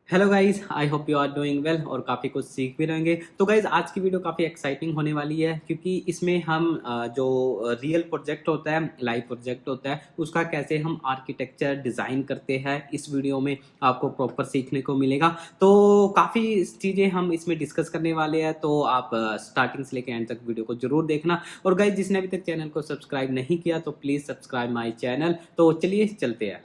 Hello guys, I hope you are doing well और काफ़ी कुछ सीख भी रहेंगे। तो गाइस आज की वीडियो काफ़ी एक्साइटिंग होने वाली है क्योंकि इसमें हम जो रियल प्रोजेक्ट होता है, लाइव प्रोजेक्ट होता है, उसका कैसे हम आर्किटेक्चर डिज़ाइन करते हैं इस वीडियो में आपको प्रॉपर सीखने को मिलेगा। तो काफ़ी चीज़ें हम इसमें डिस्कस करने वाले हैं, तो आप स्टार्टिंग से लेकर एंड तक वीडियो को जरूर देखना। और गाइस जिसने अभी तक चैनल को सब्सक्राइब नहीं किया तो प्लीज़ सब्सक्राइब माई चैनल। तो चलिए चलते हैं।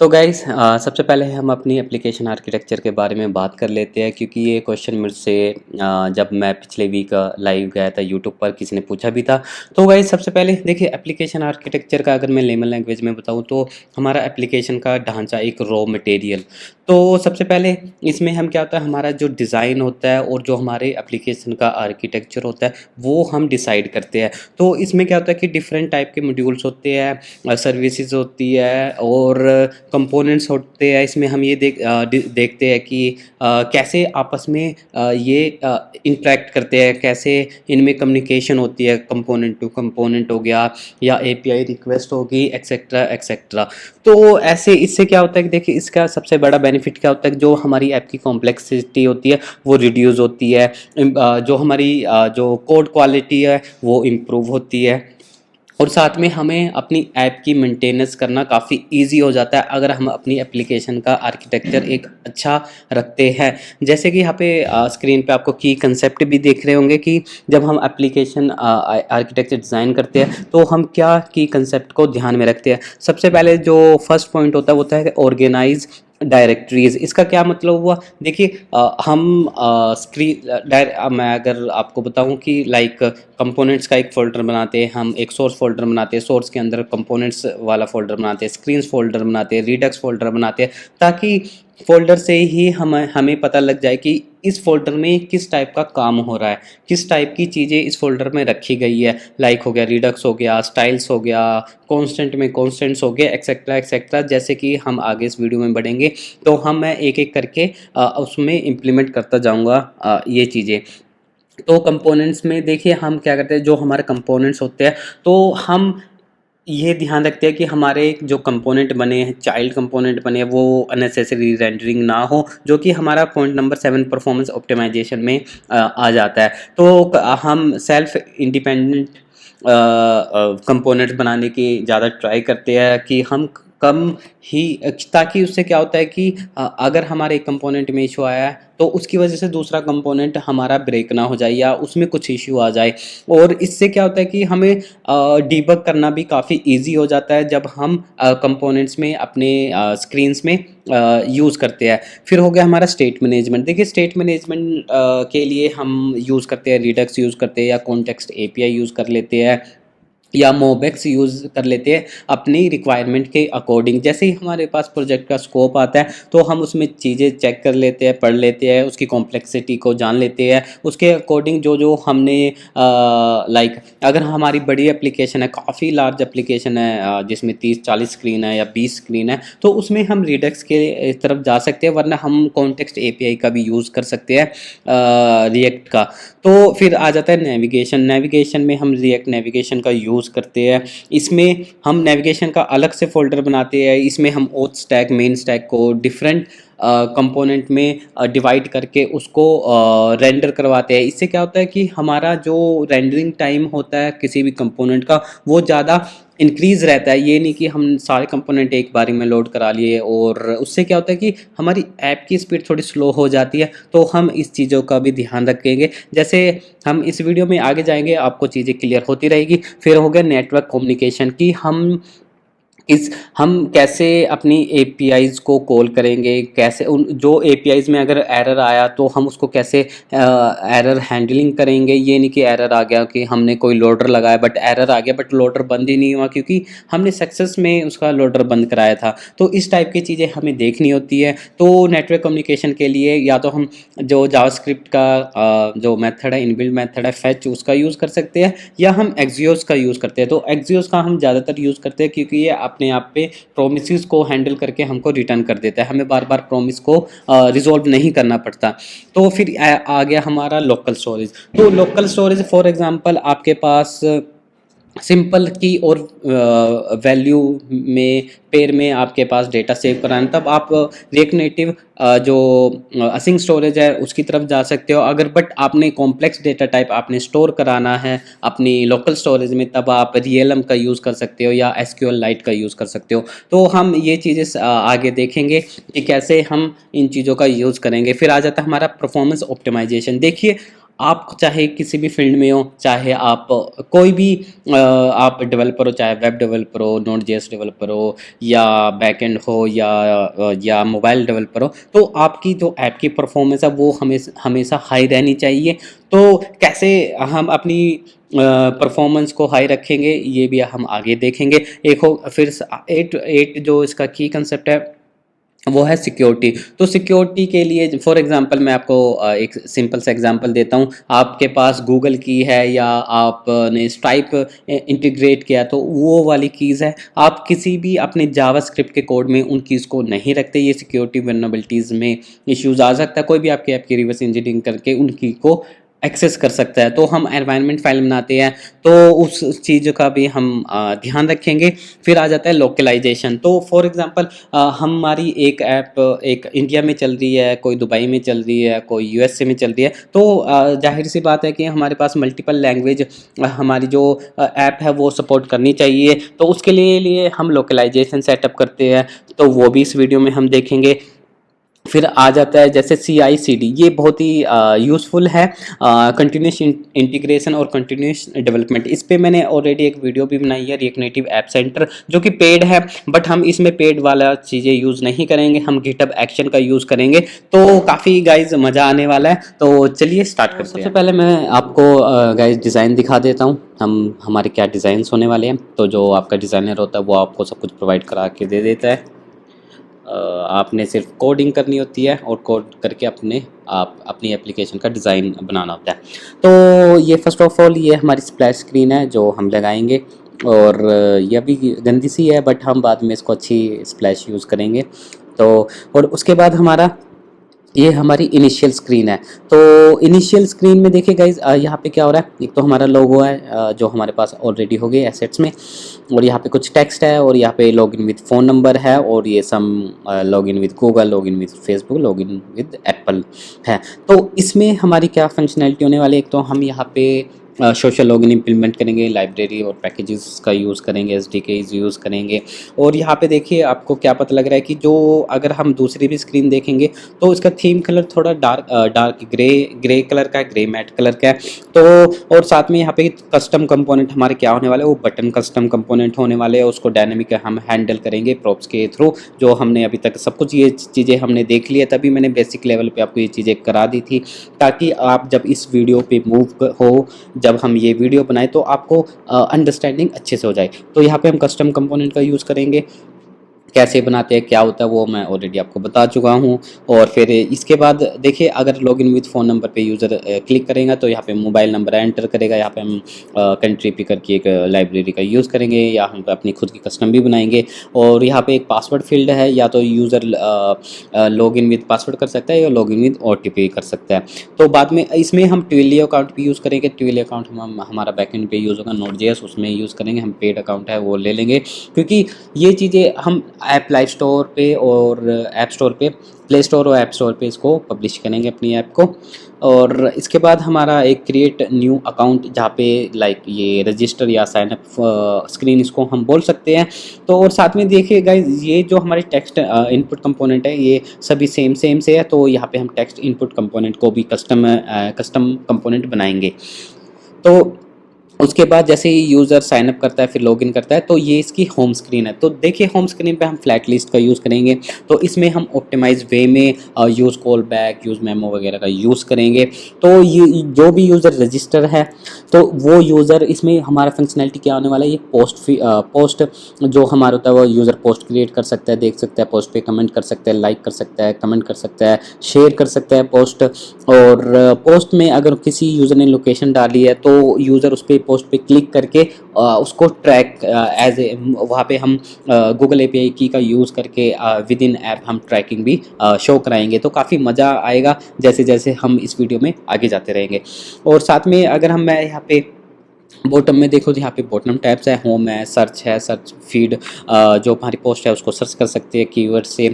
तो गाइस सबसे पहले हम अपनी एप्लीकेशन आर्किटेक्चर के बारे में बात कर लेते हैं क्योंकि ये क्वेश्चन मुझसे जब मैं पिछले वीक लाइव गया था यूट्यूब पर किसी ने पूछा भी था। तो गाइस सबसे पहले देखिए एप्लीकेशन आर्किटेक्चर का अगर मैं लेमन लैंग्वेज में बताऊं तो हमारा एप्लीकेशन का ढांचा एक रॉ मटेरियल। तो सबसे पहले इसमें हम क्या होता है, हमारा जो डिज़ाइन होता है और जो हमारे एप्लीकेशन का आर्किटेक्चर होता है वो हम डिसाइड करते हैं। तो इसमें क्या होता है कि डिफरेंट टाइप के मॉड्यूल्स होते हैं, सर्विसेज होती है और कंपोनेंट्स होते हैं। इसमें हम ये देखते हैं कि कैसे आपस में ये इंटरेक्ट करते हैं, कैसे इनमें कम्युनिकेशन होती है, कंपोनेंट टू कंपोनेंट हो गया या एपीआई रिक्वेस्ट होगी, एक्सेट्रा एक्सेट्रा। तो ऐसे इससे क्या होता है कि देखिए इसका सबसे बड़ा बेनिफिट क्या होता है, जो हमारी ऐप की कॉम्प्लेक्सिटी होती है वो रिड्यूस होती है, जो हमारी जो कोड क्वालिटी है वो इम्प्रूव होती है और साथ में हमें अपनी ऐप की मेंटेनेंस करना काफ़ी इजी हो जाता है अगर हम अपनी एप्लीकेशन का आर्किटेक्चर एक अच्छा रखते हैं। जैसे कि यहाँ पे स्क्रीन पे आपको की कंसेप्ट भी देख रहे होंगे कि जब हम एप्लीकेशन आर्किटेक्चर डिज़ाइन करते हैं तो हम क्या की कंसेप्ट को ध्यान में रखते हैं। सबसे पहले जो फर्स्ट पॉइंट होता है वो होता है ऑर्गेनाइज डायरेक्टरीज। इसका क्या मतलब हुआ, देखिए हम मैं अगर आपको बताऊं कि लाइक कंपोनेंट्स का एक फ़ोल्डर बनाते हैं, हम एक सोर्स फ़ोल्डर बनाते हैं, सोर्स के अंदर कंपोनेंट्स वाला फ़ोल्डर बनाते हैं, स्क्रीन्स फ़ोल्डर बनाते हैं, रिडक्स फ़ोल्डर बनाते हैं, ताकि फ़ोल्डर से ही हमें पता लग जाए कि इस फ़ोल्डर में किस टाइप का काम हो रहा है, किस टाइप की चीज़ें इस फ़ोल्डर में रखी गई है। लाइक हो गया रिडक्स हो गया, स्टाइल्स हो गया, कॉन्स्टेंट में कॉन्स्टेंट्स हो गया, एक्सेट्रा एक्सेट्रा। जैसे कि हम आगे इस वीडियो में बढ़ेंगे तो मैं एक एक करके उसमें इम्प्लीमेंट करता जाऊँगा ये चीज़ें। तो कंपोनेंट्स में देखिए हम क्या करते हैं, जो हमारे कंपोनेंट्स होते हैं तो हम ये ध्यान रखते हैं कि हमारे जो कंपोनेंट बने हैं, चाइल्ड कंपोनेंट बने हैं, वो अननेसेसरी रेंडरिंग ना हो, जो कि हमारा पॉइंट नंबर 7 परफॉर्मेंस ऑप्टिमाइजेशन में आ जाता है। तो हम सेल्फ इंडिपेंडेंट कंपोनेंट्स बनाने की ज़्यादा ट्राई करते हैं कि हम कम ही, ताकि उससे क्या होता है कि अगर हमारे एक कंपोनेंट में इशू आया है तो उसकी वजह से दूसरा कंपोनेंट हमारा ब्रेक ना हो जाए या उसमें कुछ इश्यू आ जाए। और इससे क्या होता है कि हमें डीबग करना भी काफ़ी इजी हो जाता है जब हम कंपोनेंट्स में अपने स्क्रीन्स में यूज़ करते हैं। फिर हो गया हमारा स्टेट मैनेजमेंट। देखिए स्टेट मैनेजमेंट के लिए हम यूज़ करते हैं रिडक्स यूज़ करते हैं या कॉन्टेक्स्ट एपीआई यूज़ कर लेते हैं या मोबेक्स यूज़ कर लेते हैं अपनी रिक्वायरमेंट के अकॉर्डिंग। जैसे ही हमारे पास प्रोजेक्ट का स्कोप आता है तो हम उसमें चीज़ें चेक कर लेते हैं, पढ़ लेते हैं, उसकी कॉम्प्लेक्सिटी को जान लेते हैं, उसके अकॉर्डिंग जो जो हमने लाइक अगर हमारी बड़ी एप्लीकेशन है, काफ़ी लार्ज एप्लीकेशन है जिसमें 30-40 स्क्रीन है या 20 स्क्रीन है, तो उसमें हम रिडक्स के तरफ जा सकते हैं, वरना हम कॉन्टेक्स्ट एपीआई का भी यूज़ कर सकते हैं रिएक्ट का। तो फिर आ जाता है नेविगेशन। नेविगेशन में हम रिएक्ट नेविगेशन का यूज़ करते हैं। इसमें हम नेविगेशन का अलग से फ़ोल्डर बनाते हैं, इसमें हम ओथ स्टैक, मेन स्टैक को डिफरेंट कंपोनेंट में डिवाइड करके उसको रेंडर करवाते हैं। इससे क्या होता है कि हमारा जो रेंडरिंग टाइम होता है किसी भी कंपोनेंट का वो ज़्यादा इंक्रीज़ रहता है। ये नहीं कि हम सारे कंपोनेंट एक बारी में लोड करा लिए, और उससे क्या होता है कि हमारी ऐप की स्पीड थोड़ी स्लो हो जाती है। तो हम इस चीज़ों का भी ध्यान रखेंगे। जैसे हम इस वीडियो में आगे जाएंगे आपको चीज़ें क्लियर होती रहेगी। फिर हो गया नेटवर्क कम्युनिकेशन की हम कैसे अपनी एपीआईज़ को कॉल करेंगे, कैसे उन जो एपीआईज़ में अगर एरर आया तो हम उसको कैसे एरर हैंडलिंग करेंगे। ये नहीं कि एरर आ गया कि हमने कोई लोडर लगाया बट एरर आ गया बट लोडर बंद ही नहीं हुआ क्योंकि हमने सक्सेस में उसका लोडर बंद कराया था। तो इस टाइप की चीज़ें हमें देखनी होती है। तो नेटवर्क कम्युनिकेशन के लिए या तो हम जो जावास्क्रिप्ट का जो मेथड है, इनबिल्ट मेथड है फेच, उसका यूज़ कर सकते हैं, या हम एक्सियोस का यूज़ करते हैं। तो एक्सियोस का हम ज़्यादातर यूज़ करते हैं क्योंकि ये अपने आप पे प्रोमिसेस को हैंडल करके हमको रिटर्न कर देता है, हमें बार बार प्रोमिस को रिजॉल्व नहीं करना पड़ता। तो फिर आ गया हमारा लोकल स्टोरेज। तो लोकल स्टोरेज फॉर एग्जांपल आपके पास सिंपल की और वैल्यू में पेयर में आपके पास डेटा सेव कराना, तब आप रिएक्ट नेटिव जो असिंक स्टोरेज है उसकी तरफ जा सकते हो। अगर बट आपने कॉम्प्लेक्स डेटा टाइप आपने स्टोर कराना है अपनी लोकल स्टोरेज में, तब आप रियलम का यूज़ कर सकते हो या एसक्यूएल लाइट का यूज़ कर सकते हो। तो हम ये चीज़ें आगे देखेंगे कि कैसे हम इन चीज़ों का यूज़ करेंगे। फिर आ जाता है हमारा परफॉर्मेंस ऑप्टिमाइजेशन। देखिए, आप चाहे किसी भी फील्ड में हो, चाहे आप कोई भी आप डेवलपर हो, चाहे वेब डेवलपर हो, नोड जेएस डेवलपर हो, या बैकएंड हो, या मोबाइल डेवलपर हो, तो आपकी जो ऐप की परफॉर्मेंस है वो हमेशा हमेशा हाई रहनी चाहिए। तो कैसे हम अपनी परफॉर्मेंस को हाई रखेंगे ये भी हम आगे देखेंगे। एक हो फिर एट एट जो इसका की कंसेप्ट है वो है सिक्योरिटी। तो सिक्योरिटी के लिए फॉर एग्जांपल मैं आपको एक सिंपल सा एग्जांपल देता हूँ। आपके पास गूगल की है या आपने स्ट्राइप इंटीग्रेट किया, तो वो वाली कीज़ है। आप किसी भी अपने जावास्क्रिप्ट के कोड में उन कीज़ को नहीं रखते, ये सिक्योरिटी वल्नरेबिलिटीज़ में इश्यूज आ सकता है। कोई भी आपके ऐप की रिवर्स इंजीनियरिंग करके उन की को एक्सेस कर सकता है। तो हम एनवायरनमेंट फाइल बनाते हैं तो उस चीज़ का भी हम ध्यान रखेंगे। फिर आ जाता है लोकलाइजेशन। तो फॉर एग्जांपल हमारी एक ऐप एक इंडिया में चल रही है, कोई दुबई में चल रही है, कोई यूएसए में चल रही है, तो जाहिर सी बात है कि हमारे पास मल्टीपल लैंग्वेज हमारी जो ऐप है वो सपोर्ट करनी चाहिए। तो उसके लिए हम लोकलाइजेशन सेटअप करते हैं, तो वो भी इस वीडियो में हम देखेंगे। फिर आ जाता है जैसे CI/CD, ये बहुत ही यूज़फुल है, कंटिन्यूस इंटीग्रेशन और कंटिन्यूस डेवलपमेंट। इस पे मैंने ऑलरेडी एक वीडियो भी बनाई है, रिएक्ट नेटिव ऐप सेंटर, जो कि पेड है, बट हम इसमें पेड वाला चीज़ें यूज़ नहीं करेंगे, हम गिटहब एक्शन का यूज़ करेंगे। तो काफ़ी गाइज मज़ा आने वाला है। तो चलिए स्टार्ट करते हैं। सबसे पहले मैं आपको गाइज डिज़ाइन दिखा देता हूँ, हम हमारे क्या डिज़ाइंस होने वाले हैं। तो जो आपका डिज़ाइनर होता है वो आपको सब कुछ प्रोवाइड करा के दे देता है। आपने सिर्फ कोडिंग करनी होती है और कोड करके आप अपनी एप्लीकेशन का डिज़ाइन बनाना होता है। तो ये फर्स्ट ऑफ ऑल ये हमारी स्प्लैश स्क्रीन है जो हम लगाएंगे, और ये अभी गंदी सी है, बट हम बाद में इसको अच्छी स्प्लैश यूज़ करेंगे। तो और उसके बाद हमारा ये हमारी इनिशियल स्क्रीन है। तो इनिशियल स्क्रीन में देखिए गाइज, यहाँ पे क्या हो रहा है, एक तो हमारा लोगो है जो हमारे पास ऑलरेडी हो गए एसेट्स में, और यहाँ पे कुछ टेक्स्ट है, और यहाँ पे लॉगिन विद फ़ोन नंबर है, और ये some login with Google, login with Facebook, login with Apple है। तो इसमें हमारी क्या फंक्शनैलिटी होने वाली है, एक तो हम यहाँ पे सोशल लॉगिन इम्प्लीमेंट करेंगे, लाइब्रेरी और पैकेजेस का यूज़ करेंगे, SDKs यूज़ करेंगे। और यहाँ पे देखिए आपको क्या पता लग रहा है कि जो अगर हम दूसरी भी स्क्रीन देखेंगे तो इसका थीम कलर थोड़ा डार्क ग्रे कलर का है, ग्रे मैट कलर का है। तो और साथ में यहाँ पे कस्टम कंपोनेंट हमारे क्या होने वाले हैं, वो बटन कस्टम कंपोनेंट होने वाले हैं। उसको डायनेमिक हम हैंडल करेंगे प्रॉप्स के थ्रू, जो हमने अभी तक सब कुछ ये चीज़ें हमने देख ली है, तभी मैंने बेसिक लेवल पे आपको ये चीज़ें करा दी थी, ताकि आप जब इस वीडियो पे मूव हो, जब हम ये वीडियो बनाए, तो आपको अंडरस्टैंडिंग अच्छे से हो जाए। तो यहाँ पे हम कस्टम कंपोनेंट का यूज़ करेंगे। कैसे बनाते हैं, क्या होता है, वो मैं ऑलरेडी आपको बता चुका हूँ। और फिर इसके बाद देखिए, अगर लॉगिन विद फ़ोन नंबर पे यूज़र क्लिक करेगा तो यहाँ पे मोबाइल नंबर एंटर करेगा। यहाँ पे हम कंट्री पिकर की एक लाइब्रेरी का यूज़ करेंगे, या हम अपनी खुद की कस्टम भी बनाएंगे। और यहाँ पे एक पासवर्ड फील्ड है, या तो यूज़र लॉगिन विद पासवर्ड कर सकता है या लॉगिन विद OTP कर सकता है। तो बाद में इसमें हम ट्विली अकाउंट भी यूज़ करेंगे। ट्विली अकाउंट हमारा बैकएंड पे यूज़ होगा, Node.js उसमें यूज़ करेंगे। हम पेड अकाउंट है वो ले लेंगे, क्योंकि ये चीज़ें हम ऐप लाइव स्टोर पे और ऐप स्टोर पे, प्ले स्टोर और ऐप स्टोर पे इसको पब्लिश करेंगे अपनी ऐप को। और इसके बाद हमारा एक क्रिएट न्यू अकाउंट, जहाँ पे लाइक ये रजिस्टर या साइन अप स्क्रीन इसको हम बोल सकते हैं। तो और साथ में देखिए गाइज, ये जो हमारे टेक्स्ट इनपुट कंपोनेंट है ये सभी सेम से है। तो यहाँ पे हम टेक्स्ट इनपुट कंपोनेंट को भी कस्टम कंपोनेंट बनाएंगे। तो उसके बाद जैसे ही यूज़र साइन अप करता है, फिर लॉगिन करता है, तो ये इसकी होम स्क्रीन है। तो देखिए होम स्क्रीन पे हम फ्लैट लिस्ट का यूज़ करेंगे। तो इसमें हम ऑप्टिमाइज वे में use call back, use memo वगैरह का यूज़ करेंगे। तो ये जो भी यूज़र रजिस्टर है, तो वो यूज़र इसमें हमारा फंक्शनैलिटी क्या होने वाला है, ये पोस्ट जो हमारा होता है वो यूज़र पोस्ट क्रिएट कर सकता है, देख सकता है, पोस्ट पे कमेंट कर सकता है, लाइक कर सकता है, कमेंट कर सकता है, शेयर कर सकता है पोस्ट। और पोस्ट में अगर किसी यूज़र ने लोकेशन डाली है तो यूज़र उस पर पोस्ट पे क्लिक करके उसको ट्रैक एज ए, वहाँ पे हम गूगल API की का यूज़ करके विद इन ऐप हम ट्रैकिंग भी शो कराएंगे। तो काफ़ी मज़ा आएगा जैसे जैसे हम इस वीडियो में आगे जाते रहेंगे। और साथ में अगर मैं यहाँ पे बॉटम में देखो तो यहाँ पे बॉटम टैब्स है, होम है, सर्च फीड, जो हमारी पोस्ट है उसको सर्च कर सकते हैं कीवर्ड से।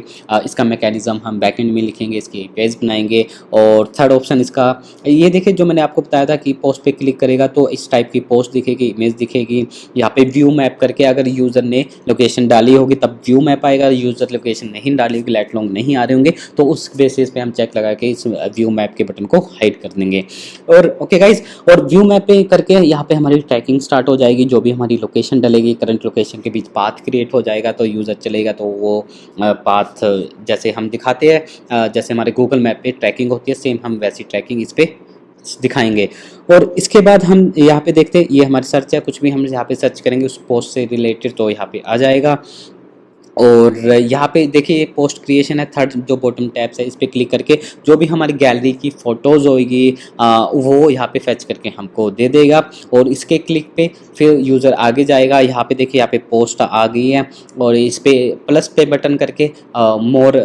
इसका मैकेनिज़्म हम बैकएंड में लिखेंगे, इसकी पेज बनाएंगे। और थर्ड ऑप्शन इसका ये देखिए, जो मैंने आपको बताया था कि पोस्ट पे क्लिक करेगा तो इस टाइप की पोस्ट दिखेगी, इमेज दिखेगी। यहाँ पे व्यू मैप करके अगर यूज़र ने लोकेशन डाली होगी तब व्यू मैप आएगा, यूज़र लोकेशन नहीं डाली होगी, लाइट लॉन्ग नहीं आ रहे होंगे तो उस बेसिस पे हम चेक लगा के इस व्यू मैप के बटन को हाइड कर देंगे। और ओके गाइज, और व्यू मैप पे करके यहाँ पे हमारी ट्रैकिंग स्टार्ट हो जाएगी। जो भी हमारी लोकेशन डलेगी, करंट लोकेशन के बीच पाथ क्रिएट हो जाएगा, तो यूज़र चलेगा तो वो पाथ जैसे हम दिखाते हैं, जैसे हमारे गूगल मैप पे ट्रैकिंग होती है, सेम हम वैसी ट्रैकिंग इस पे दिखाएंगे। और इसके बाद हम यहाँ पे देखते हैं, ये हमारी सर्च है, कुछ भी हम यहाँ पे सर्च करेंगे उस पोस्ट से रिलेटेड तो यहाँ पे आ जाएगा। और यहाँ पे देखिए ये पोस्ट क्रिएशन है, थर्ड जो बॉटम टैब्स है इस पर क्लिक करके जो भी हमारी गैलरी की फ़ोटोज़ होगी वो यहाँ पे फैच करके हमको दे देगा। और इसके क्लिक पे फिर यूज़र आगे जाएगा। यहाँ पे देखिए, यहाँ पे पोस्ट आ गई है और इस पे प्लस पे बटन करके मोर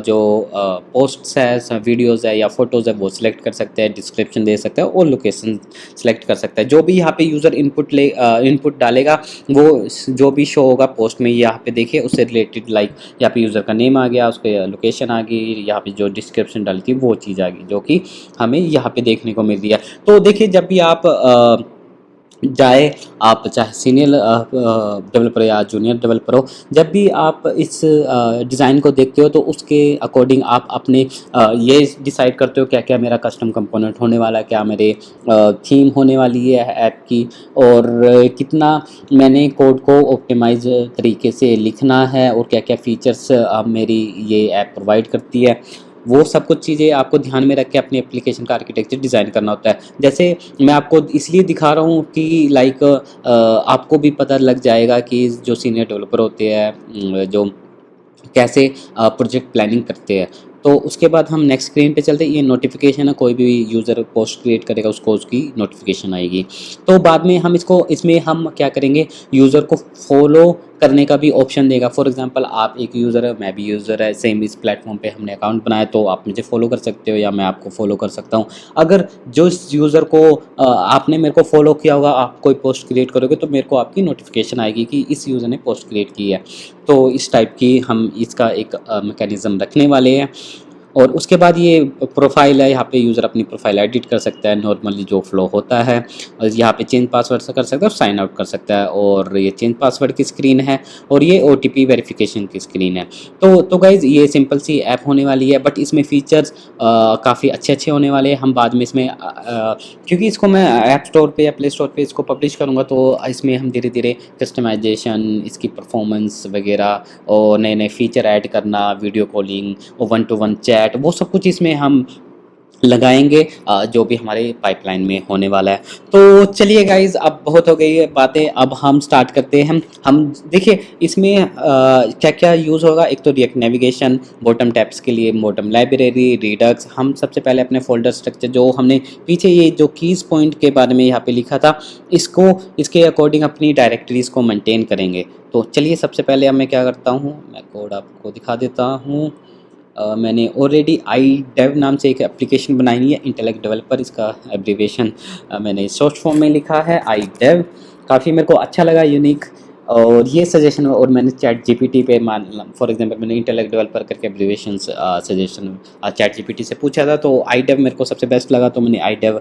जो पोस्ट्स है, वीडियोज़ है या फ़ोटोज़ है वो सिलेक्ट कर सकते हैं, डिस्क्रिप्शन दे सकते हैं और लोकेशन सेलेक्ट कर सकता है। जो भी यहाँ पे यूज़र इनपुट डालेगा वो जो भी शो होगा पोस्ट में, यहाँ पे देखिए उससे रिलेटेड, लाइक यहाँ पे यूज़र का नेम आ गया, उसके लोकेशन आ गई, यहाँ पे जो डिस्क्रिप्शन डाली थी वो चीज़ आ गई जो कि हमें यहाँ पे देखने को मिल रही है। तो देखिए, जब भी आप जाए, आप चाहे सीनियर डेवलपर या जूनियर डेवलपर हो, जब भी आप इस डिज़ाइन को देखते हो तो उसके अकॉर्डिंग आप अपने ये डिसाइड करते हो क्या क्या मेरा कस्टम कंपोनेंट होने वाला है, क्या मेरे थीम होने वाली है ऐप की, और कितना मैंने कोड को ऑप्टिमाइज तरीके से लिखना है, और क्या क्या फ़ीचर्स मेरी ये ऐप प्रोवाइड करती है। वो सब कुछ चीज़ें आपको ध्यान में रख के अपनी एप्लीकेशन का आर्किटेक्चर डिज़ाइन करना होता है। जैसे मैं आपको इसलिए दिखा रहा हूँ कि लाइक आपको भी पता लग जाएगा कि जो सीनियर डेवलपर होते हैं जो कैसे प्रोजेक्ट प्लानिंग करते हैं। तो उसके बाद हम नेक्स्ट स्क्रीन पे चलते हैं। ये नोटिफिकेशन है, कोई भी यूज़र पोस्ट क्रिएट करेगा उसको उसकी नोटिफिकेशन आएगी। तो बाद में हम इसमें हम क्या करेंगे, यूज़र को फॉलो करने का भी ऑप्शन देगा। फॉर एग्जांपल, आप एक यूज़र है, मैं भी यूज़र है, सेम इस प्लेटफॉर्म पे हमने अकाउंट बनाया, तो आप मुझे फॉलो कर सकते हो या मैं आपको फॉलो कर सकता हूँ। अगर जो इस यूज़र को आपने मेरे को फॉलो किया होगा, आप कोई पोस्ट क्रिएट करोगे तो मेरे को आपकी नोटिफिकेशन आएगी कि इस यूज़र ने पोस्ट क्रिएट की है। तो इस टाइप की हम इसका एक मैकेनिज़्म रखने वाले हैं। और उसके बाद ये प्रोफाइल है, यहाँ पे यूज़र अपनी प्रोफाइल एडिट कर सकता है, नॉर्मली जो फ्लो होता है। और यहाँ पे चेंज पासवर्ड से कर सकता है और साइन आउट कर सकता है। और ये चेंज पासवर्ड की स्क्रीन है और ये OTP वेरिफिकेशन की स्क्रीन है। तो गाइज़, ये सिंपल सी ऐप होने वाली है, बट इसमें फ़ीचर्स काफ़ी अच्छे अच्छे होने वाले हैं। हम बाद में इसमें क्योंकि इसको मैं ऐप स्टोर पे या प्ले स्टोर पे इसको पब्लिश करूँगा तो इसमें हम धीरे धीरे कस्टमाइजेशन, इसकी परफॉर्मेंस वगैरह और नए नए फ़ीचर ऐड करना, वीडियो कॉलिंग और 1 to 1 चैट, वो सब कुछ इसमें हम लगाएंगे जो भी हमारे पाइपलाइन में होने वाला है। तो चलिए गाइज़, अब बहुत हो गई है बातें, अब हम स्टार्ट करते हैं। हम देखिए इसमें क्या क्या यूज़ होगा। एक तो रिएक्ट नेविगेशन, बॉटम टैब्स के लिए बॉटम लाइब्रेरी, रिडक्स। हम सबसे पहले अपने फोल्डर स्ट्रक्चर जो हमने पीछे ये जो कीज़ पॉइंट के बारे में यहाँ पे लिखा था, इसके अकॉर्डिंग अपनी डायरेक्टरीज़ को मेंटेन करेंगे। तो चलिए, सबसे पहले अब मैं क्या करता हूँ, मैं कोड आपको दिखा देता हूँ। मैंने ऑलरेडी iDev नाम से एक एप्लीकेशन बनाई है, इंटेलेक्ट डेवलपर, इसका एब्रीवेशन मैंने शॉर्ट फॉर्म में लिखा है iDev। काफ़ी मेरे को अच्छा लगा, यूनिक। और ये सजेशन, और मैंने चैट GPT पे फॉर एग्जांपल मैंने इंटेलेक्ट डेवलपर करके एब्रीवेशन सजेशन चैट GPT से पूछा था, तो iDev मेरे को सबसे बेस्ट लगा, तो मैंने iDev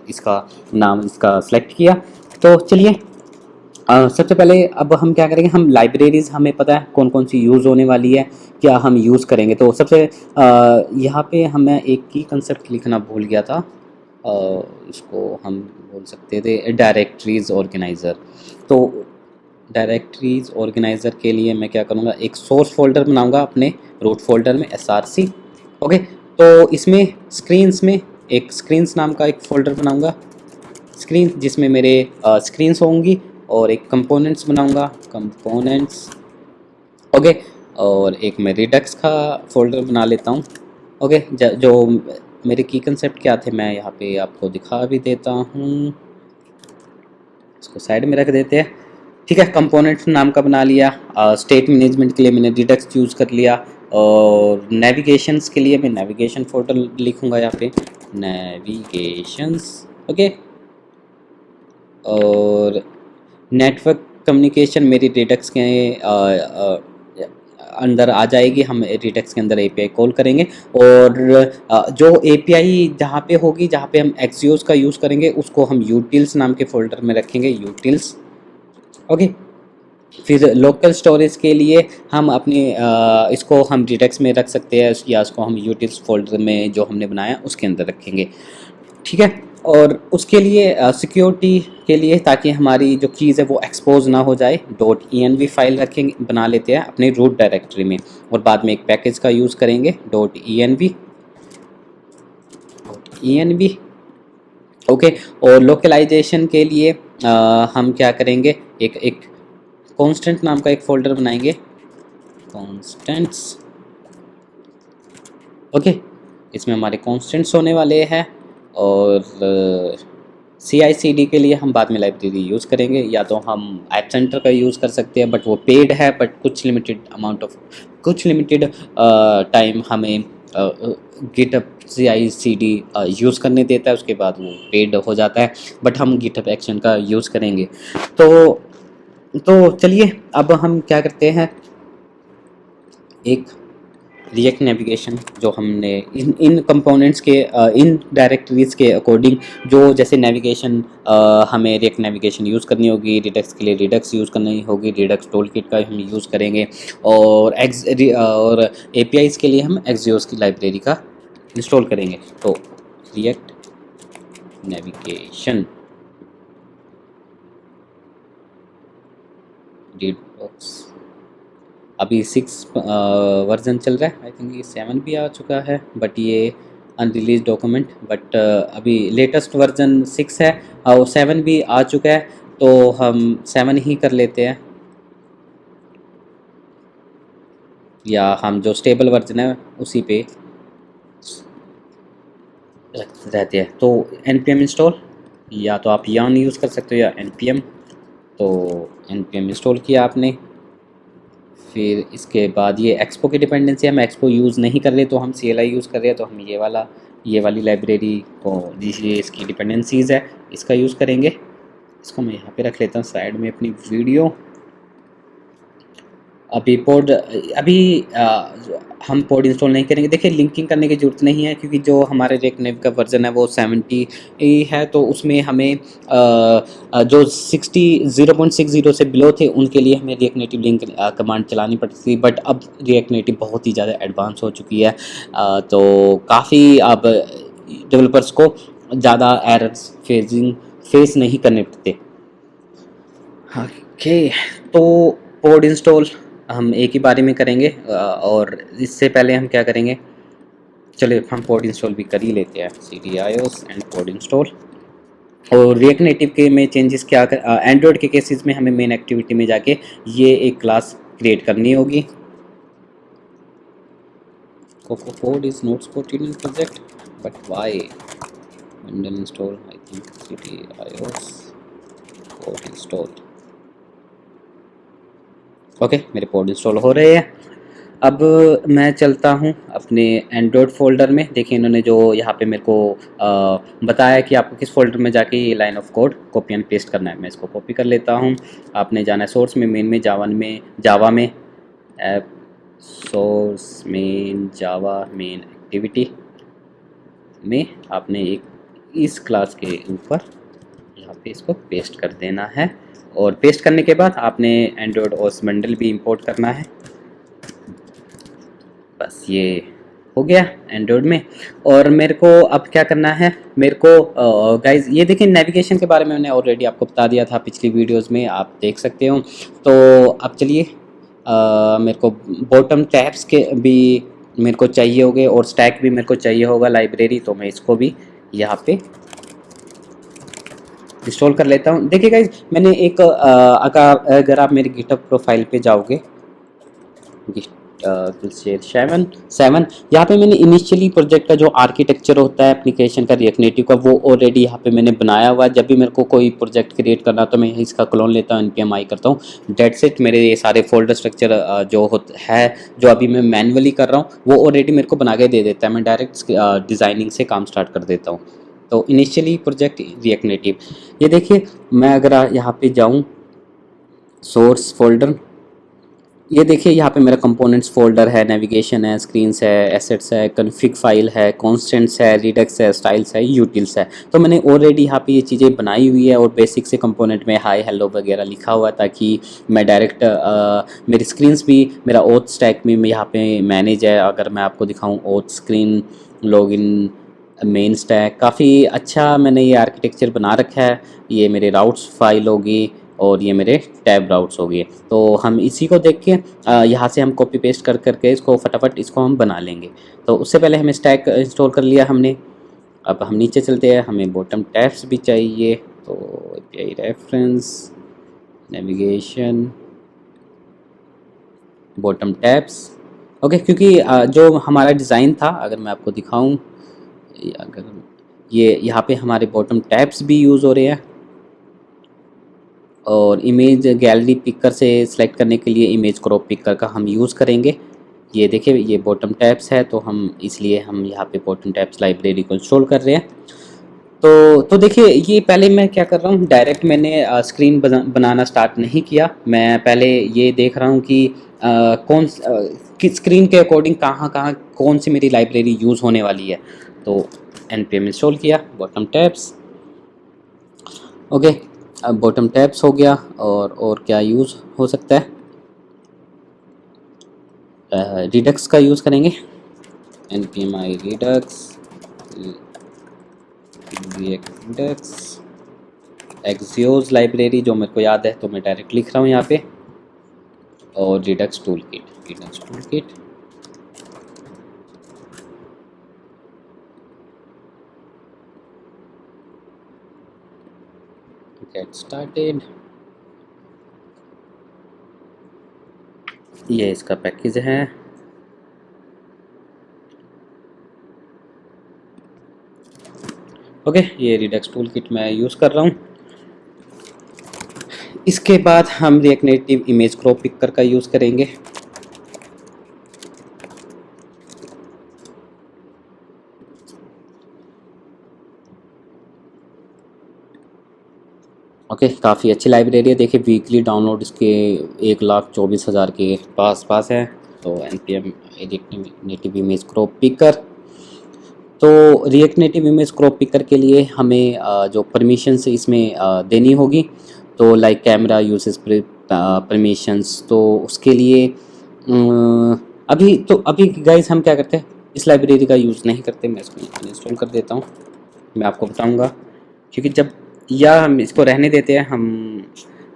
इसका नाम इसका सेलेक्ट किया। तो चलिए, सबसे पहले अब हम क्या करेंगे, हम लाइब्रेरीज़ हमें पता है कौन कौन सी यूज़ होने वाली है, क्या हम यूज़ करेंगे। तो सबसे यहाँ पे मैं एक की कंसेप्ट लिखना भूल गया था, इसको हम बोल सकते थे डायरेक्टरीज़ ऑर्गेनाइज़र। तो डायरेक्टरीज़ ऑर्गेनाइज़र के लिए मैं क्या करूँगा, एक सोर्स फोल्डर बनाऊँगा अपने रूट फोल्डर में, SRC। ओके, तो इसमें स्क्रीन्स में एक स्क्रीन्स नाम का एक फ़ोल्डर बनाऊँगा, स्क्रीन जिसमें मेरे स्क्रीन्स होंगी, और एक कंपोनेंट्स बनाऊंगा, कंपोनेंट्स। ओके, और एक मैं रिडक्स का फोल्डर बना लेता हूँ। ओके, जो मेरे की कंसेप्ट क्या थे मैं यहाँ पे आपको दिखा भी देता हूँ, इसको साइड में रख देते हैं। ठीक है, कंपोनेंट्स नाम का बना लिया। स्टेट मैनेजमेंट के लिए मैंने रिडक्स यूज़ कर लिया, और नेविगेशंस के लिए मैं नेविगेशन फोल्डर लिखूँगा यहाँ पे, नेविगेशंस। ओके, और नेटवर्क कम्युनिकेशन मेरी रिडक्स के अंदर आ जाएगी, हम रिडक्स के अंदर एपीआई कॉल करेंगे। और जो एपीआई जहाँ पे होगी, जहाँ पे हम एक्सियोस का यूज़ करेंगे, उसको हम यूटिल्स नाम के फोल्डर में रखेंगे, यूटिल्स। ओके। फिर लोकल स्टोरेज के लिए हम अपने इसको हम रिडक्स में रख सकते हैं, या इसको हम यूटिल्स फोल्डर में जो हमने बनाया उसके अंदर रखेंगे, ठीक है। और उसके लिए सिक्योरिटी के लिए, ताकि हमारी जो कीज़ है वो एक्सपोज ना हो जाए, डॉट env फाइल रखेंगे, बना लेते हैं अपने रूट डायरेक्टरी में, और बाद में एक पैकेज का यूज़ करेंगे, env। ओके। और लोकलाइजेशन के लिए हम क्या करेंगे, एक कांस्टेंट नाम का एक फोल्डर बनाएंगे, कांस्टेंट्स। ओके। इसमें हमारे कांस्टेंट्स होने वाले हैं। और CI/CD के लिए हम बाद में लाइब्रेरी यूज़ करेंगे, या तो हम ऐप सेंटर का यूज़ कर सकते हैं, बट वो पेड है, बट कुछ लिमिटेड टाइम हमें गिटहब CI/CD यूज़ करने देता है, उसके बाद वो पेड हो जाता है, बट हम गिटहब एक्शन का यूज़ करेंगे। तो चलिए अब हम क्या करते हैं, एक रिएक्ट नेविगेशन जो हमने इन कंपोनेंट्स के इन डायरेक्टरीज के अकॉर्डिंग, जो जैसे नेविगेशन हमें रिएक्ट नेविगेशन यूज़ करनी होगी, रिडक्स के लिए रिडक्स यूज़ करनी होगी, रिडक्स टूल किट का हम यूज़ करेंगे, और एपीआईज के लिए हम एक्सियोस की लाइब्रेरी का इंस्टॉल करेंगे। तो रिएक्ट नेविगेशन बॉक्स, अभी 6 वर्जन चल रहा है, आई थिंक ये 7 भी आ चुका है, बट ये अनरिलीज डॉक्यूमेंट, बट अभी लेटेस्ट वर्जन 6 है, और 7 भी आ चुका है, तो हम 7 ही कर लेते हैं, या हम जो स्टेबल वर्जन है उसी पे रहते हैं। तो npm इंस्टॉल, या तो आप yarn यूज़ कर सकते हो या npm। तो npm इंस्टॉल किया आपने, फिर इसके बाद ये एक्सपो की डिपेंडेंसी, हम एक्सपो यूज़ नहीं कर रहे तो हम CLI यूज़ कर रहे हैं, तो हम ये वाली लाइब्रेरी को, ये इसकी डिपेंडेंसीज़ है, इसका यूज़ करेंगे। इसको मैं यहाँ पे रख लेता हूँ साइड में अपनी वीडियो। अभी हम पोड इंस्टॉल नहीं करेंगे। देखिए लिंकिंग करने की ज़रूरत नहीं है, क्योंकि जो हमारे रिएक्ट नेव का वर्जन है वो 70 है, तो उसमें हमें जो 0.60 से बिलो थे उनके लिए हमें रिएक्ट नेटिव लिंक कमांड चलानी पड़ती थी, बट अब रिएक्ट नेटिव बहुत ही ज़्यादा एडवांस हो चुकी है, तो काफ़ी अब डेवलपर्स को ज़्यादा एरर्स फेस नहीं करने पड़ते। ओके। तो पोड इंस्टॉल हम एक ही बारे में करेंगे, और इससे पहले हम क्या करेंगे, चलिए हम पोड इंस्टॉल भी कर ही लेते हैं, cdios एंड पोड इंस्टॉल। और रिएक्ट नेटिव के में चेंजेस क्या कर, एंड्रॉयड के केसेस में हमें मेन एक्टिविटी में जाके ये एक क्लास क्रिएट करनी होगी। Code is not supported in project, but why, bundle install, I think cdios pod install. Okay, मेरे पोड इंस्टॉल हो रहे हैं। अब मैं चलता हूँ अपने एंड्रॉयड फ़ोल्डर में। देखिए इन्होंने जो यहाँ पे मेरे को बताया कि आपको किस फ़ोल्डर में जाके ये line of code copy and paste करना है। मैं इसको कॉपी कर लेता हूँ। आपने जाना है सोर्स में, मेन में, जावा में ऐप सोर्स मेन, जावा मेन एक्टिविटी में आपने एक इस क्लास के ऊपर यहाँ पे इसको पेस्ट कर देना है। और पेस्ट करने के बाद आपने एंड्रॉयड ओएस बंडल भी इंपोर्ट करना है। बस ये हो गया एंड्रॉयड में। और मेरे को अब क्या करना है, मेरे को गाइज ये देखिए नेविगेशन के बारे में मैंने ऑलरेडी आपको बता दिया था पिछली वीडियोस में, आप देख सकते हो। तो अब चलिए मेरे को बॉटम टैब्स के भी मेरे को चाहिए होंगे, और स्टैक भी मेरे को चाहिए होगा लाइब्रेरी, तो मैं इसको भी यहाँ पे इंस्टॉल कर लेता हूँ। देखिए गाइज मैंने एक अगर आप मेरे गिटहब प्रोफाइल पे जाओगे, सेवन यहाँ पे मैंने इनिशियली प्रोजेक्ट का जो आर्किटेक्चर होता है एप्लीकेशन का रिएक्ट नेटिव का, वो ऑलरेडी यहाँ पे मैंने बनाया हुआ है। जब भी मेरे को कोई प्रोजेक्ट क्रिएट करना तो मैं इसका क्लोन लेता हूँ, npm करता हूँ, डेट्स इट। मेरे ये सारे फोल्डर स्ट्रक्चर जो है, जो अभी मैं मैनुअली कर रहा हूँ, वो ऑलरेडी मेरे को बना के दे देता है। मैं डायरेक्ट डिज़ाइनिंग से काम स्टार्ट कर देता हूँ। तो इनिशियली प्रोजेक्ट रिएक्ट नेटिव, ये देखिए मैं अगर यहाँ पे जाऊँ सोर्स फोल्डर, ये देखिए यहाँ पे मेरा कंपोनेंट्स फोल्डर है, नेविगेशन है, स्क्रीन्स है, एसेट्स है, कॉन्फ़िग फाइल है, कॉन्स्टेंट्स है, रिडक्स है, स्टाइल्स है, यूटिल्स है। तो मैंने ऑलरेडी यहाँ पे ये चीज़ें बनाई हुई है और बेसिक से कंपोनेंट में हाई हेलो वगैरह लिखा हुआ है, ताकि मैं डायरेक्ट मेरी स्क्रीन्स भी मेरा ओथ स्टैक में यहाँ पे मैनेज है। अगर मैं आपको दिखाऊँ oath screen login main stack, काफ़ी अच्छा मैंने ये आर्किटेक्चर बना रखा है। ये मेरे राउट्स फाइल होगी और ये मेरे टैब राउट्स हो गए। तो हम इसी को देख के यहाँ से हम कॉपी पेस्ट कर करके इसको फटाफट इसको हम बना लेंगे। तो उससे पहले हमें स्टैक इंस्टॉल कर लिया हमने। अब हम नीचे चलते हैं, हमें बॉटम टैब्स भी चाहिए। तो API reference, navigation, bottom tabs. Okay, क्योंकि जो हमारा डिज़ाइन था, अगर मैं आपको दिखाऊं, अगर ये यहाँ पे हमारे बॉटम टैब्स भी यूज़ हो रहे हैं और इमेज गैलरी पिकर से सिलेक्ट करने के लिए इमेज क्रॉप पिकर का हम यूज़ करेंगे। ये देखिए ये बॉटम टैब्स है, तो हम इसलिए हम यहाँ पे बॉटम टैब्स लाइब्रेरी को इंस्टॉल कर रहे हैं। तो देखिए ये पहले मैं क्या कर रहा हूँ, डायरेक्ट मैंने स्क्रीन बनाना स्टार्ट नहीं किया। मैं पहले ये देख रहा हूँ कि किस स्क्रीन के अकॉर्डिंग कहाँ कहाँ कौन सी मेरी लाइब्रेरी यूज़ होने वाली है। तो npm इंस्टॉल किया बॉटम टैब्स। ओके, अब बॉटम टैब्स हो गया। और क्या यूज़ हो सकता है, रिडक्स का यूज़ करेंगे, npm i Redux, Redux Axios library जो मेरे को याद है, तो मैं डायरेक्ट लिख रहा हूँ यहाँ पे, और Redux tool kit, get started. ये इसका पैकेज है। ओके, ये रिडक्स टूल किट मैं यूज़ कर रहा हूँ। इसके बाद हम react Native image crop picker का यूज़ करेंगे। ओके, काफ़ी अच्छी लाइब्रेरी है। देखिए वीकली डाउनलोड इसके 1,24,000 के पास है। तो npm React Native image crop picker. तो React Native image crop picker के लिए हमें जो परमिशंस इसमें देनी होगी, तो लाइक कैमरा यूसेस परमिशंस, तो उसके लिए अभी गाइस हम क्या करते हैं, इस लाइब्रेरी का यूज़ नहीं करते। मैं इसको इंस्टॉल कर देता हूँ, मैं आपको बताऊँगा। क्योंकि जब या हम इसको रहने देते हैं,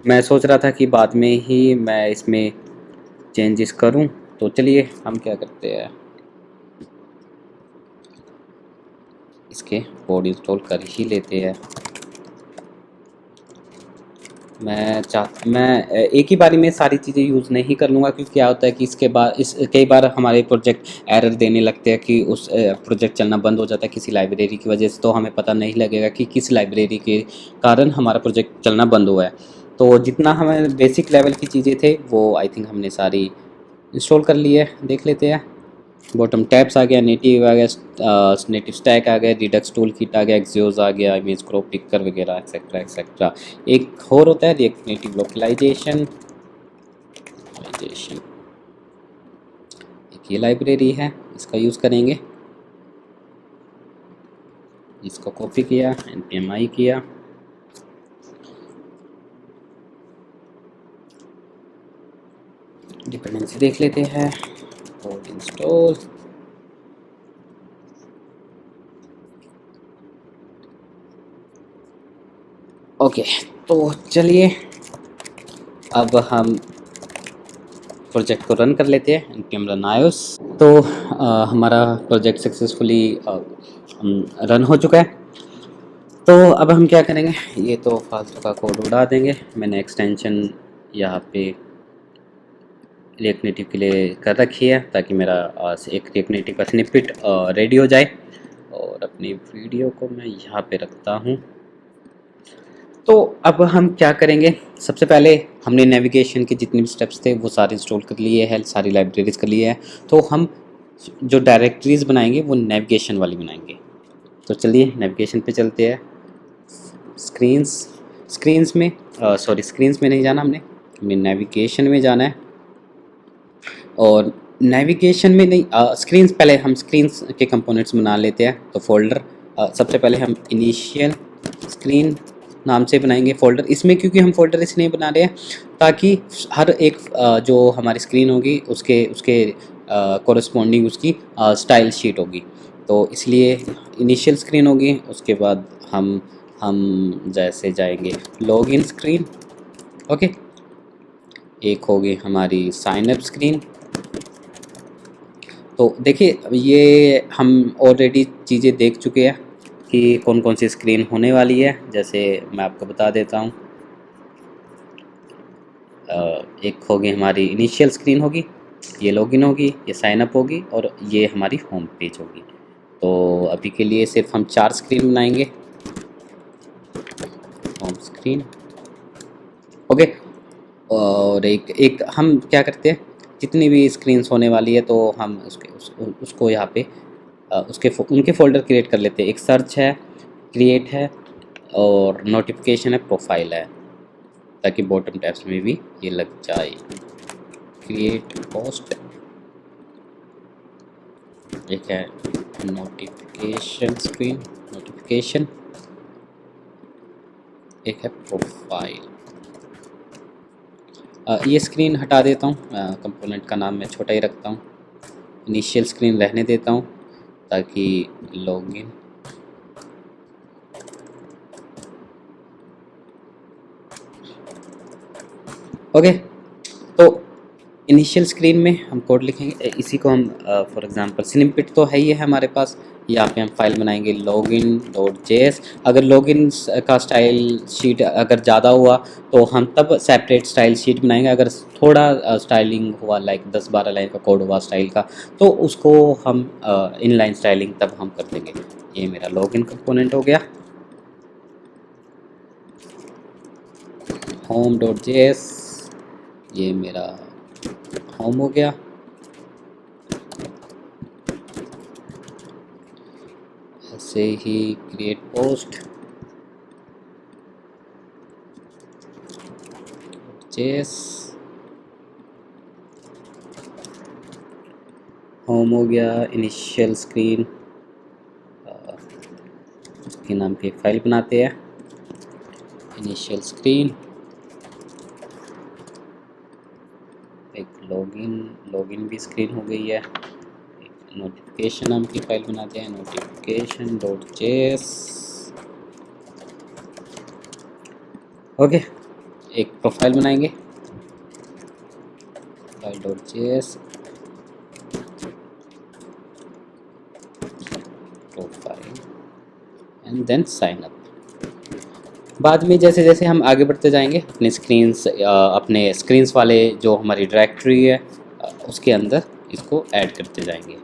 मैं सोच रहा था कि बाद में ही मैं इसमें चेंजेस करूं। तो चलिए हम क्या करते हैं, इसके कोड इंस्टॉल कर ही लेते हैं। मैं एक ही बारी में सारी चीज़ें यूज़ नहीं कर लूँगा, क्योंकि क्या होता है कि इसके बाद कई बार हमारे प्रोजेक्ट एरर देने लगते हैं कि उस प्रोजेक्ट चलना बंद हो जाता है किसी लाइब्रेरी की वजह से। तो हमें पता नहीं लगेगा कि किस लाइब्रेरी के कारण हमारा प्रोजेक्ट चलना बंद हुआ है। तो जितना हमें बेसिक लेवल की चीज़ें थे वो आई थिंक हमने सारी इंस्टॉल कर ली है। देख लेते हैं, बॉटम टैब्स आ गया, नेटिव आ गया, नेटिव स्टैक आ गया, रिडक्स टूल किट आ गया, एक्सियोस आ गया, इमेज क्रॉप पिकर वगैरह एक्सेट्रा एक्सेट्रा। एक और होता है रिएक्ट नेटिव लोकलाइजेशन। एक ये लाइब्रेरी है, इसका यूज़ करेंगे। इसको कॉपी किया, npm i किया, डिपेंडेंसी देख लेते हैं, कोड इंस्टॉल। ओके, तो चलिए अब हम प्रोजेक्ट को रन कर लेते हैं, npm run ios। तो हमारा प्रोजेक्ट सक्सेसफुली रन हो चुका है। तो अब हम क्या करेंगे, ये तो फालतू का कोड उड़ा देंगे। मैंने एक्सटेंशन यहाँ पे रिएक्ट नेटिव के लिए कर रखी है, ताकि मेरा एक रिएक्ट नेटिव का स्निपेट रेडी हो जाए। और अपनी वीडियो को मैं यहाँ पे रखता हूँ। तो अब हम क्या करेंगे, सबसे पहले हमने नेविगेशन के जितने भी स्टेप्स थे वो सारे इंस्टॉल कर लिए हैं, सारी लाइब्रेरीज कर लिए हैं। तो हम जो डायरेक्टरीज बनाएंगे वो नेविगेशन वाली बनाएंगे। तो चलिए नेविगेशन पे चलते हैं। स्क्रीन्स में स्क्रीन्स में नहीं जाना हमने नेविगेशन में जाना है। और नेविगेशन में नहीं, स्क्रीन्स पहले हम स्क्रीन्स के कंपोनेंट्स बना लेते हैं। तो फोल्डर सबसे पहले हम इनिशियल स्क्रीन नाम से बनाएंगे फोल्डर। इसमें क्योंकि हम फोल्डर इसलिए बना रहे हैं ताकि हर एक जो हमारी स्क्रीन होगी उसके उसके कोरस्पॉन्डिंग उसकी स्टाइल शीट होगी। तो इसलिए इनिशियल स्क्रीन होगी। उसके बाद हम जैसे जाएंगे लॉगिन स्क्रीन, ओके। एक होगी हमारी साइन अप स्क्रीन। तो देखिए ये हम ऑलरेडी चीज़ें देख चुके हैं कि कौन कौन सी स्क्रीन होने वाली है। जैसे मैं आपको बता देता हूँ, एक होगी हमारी इनिशियल स्क्रीन होगी, ये लॉगिन होगी, ये साइन अप होगी और ये हमारी होम पेज होगी। तो अभी के लिए सिर्फ हम 4 स्क्रीन बनाएंगे। Home screen, okay. और एक हम क्या करते हैं, जितनी भी स्क्रीन्स होने वाली है तो हम उसको यहाँ पे उनके फ़ोल्डर क्रिएट कर लेते हैं। एक सर्च है, क्रिएट है और नोटिफिकेशन है, प्रोफाइल है, ताकि बॉटम टैब्स में भी ये लग जाए। क्रिएट पोस्ट, एक है नोटिफिकेशन स्क्रीन, नोटिफिकेशन, एक है प्रोफाइल। ये स्क्रीन हटा देता हूँ, कंपोनेंट का नाम मैं छोटा ही रखता हूँ। इनिशियल स्क्रीन रहने देता हूँ ताकि लॉगिन, ओके। तो इनिशियल स्क्रीन में हम कोड लिखेंगे, इसी को हम फॉर एग्जांपल स्निपेट तो है ही है हमारे पास। यहाँ पे हम फाइल बनाएंगे login.js। अगर लॉगिन का स्टाइल शीट अगर ज़्यादा हुआ तो हम तब सेपरेट स्टाइल शीट बनाएंगे। अगर थोड़ा स्टाइलिंग हुआ लाइक 10-12 लाइन का कोड हुआ स्टाइल का तो उसको हम इनलाइन स्टाइलिंग तब हम कर देंगे। ये मेरा लॉगिन कंपोनेंट हो गया। home.js, ये मेरा होम हो गया। ऐसे ही क्रिएट पोस्ट जेएस, होम हो गया। इनिशियल स्क्रीन, उसके नाम की एक फाइल बनाते हैं, इनिशियल स्क्रीन। एक लॉगिन भी स्क्रीन हो गई है। एक नोटिफिकेशन नाम की फाइल बनाते हैं, notification.js, ओके। एक प्रोफाइल बनाएंगे, प्रोफाइल.js, profile and then sign up. बाद में जैसे जैसे हम आगे बढ़ते जाएंगे अपने स्क्रीन्स वाले जो हमारी डायरेक्टरी है उसके अंदर इसको ऐड करते जाएंगे।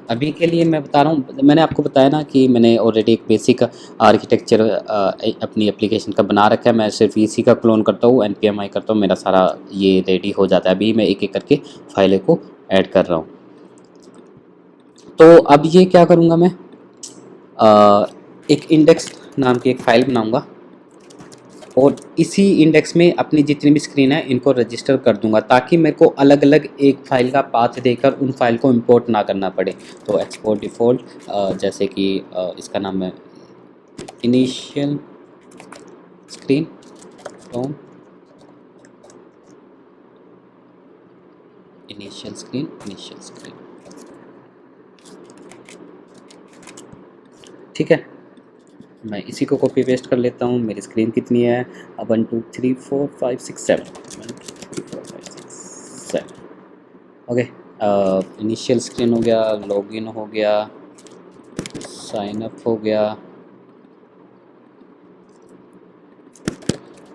अभी के लिए मैं बता रहा हूँ, मैंने आपको बताया ना कि मैंने ऑलरेडी एक बेसिक आर्किटेक्चर अपनी एप्लीकेशन का बना रखा है। मैं सिर्फ इसी का क्लोन करता हूँ, npmi करता हूँ, मेरा सारा ये रेडी हो जाता है। अभी मैं एक एक करके फाइलें को ऐड कर रहा हूँ। तो अब ये क्या करूँगा मैं, एक इंडेक्स नाम की एक फ़ाइल बनाऊंगा और इसी इंडेक्स में अपनी जितनी भी स्क्रीन है इनको रजिस्टर कर दूंगा ताकि मेरे को अलग अलग एक फ़ाइल का पाथ देकर उन फाइल को इंपोर्ट ना करना पड़े। तो एक्सपोर्ट डिफ़ॉल्ट, जैसे कि इसका नाम है initial screen from initial screen, ठीक है। मैं इसी को कॉपी पेस्ट कर लेता हूँ। मेरी स्क्रीन कितनी है, 1 2 3 4 5 6 7, 1 2 3 4 5 6 7, ओके। इनिशियल स्क्रीन हो गया, लॉगिन हो गया, साइन अप हो गया,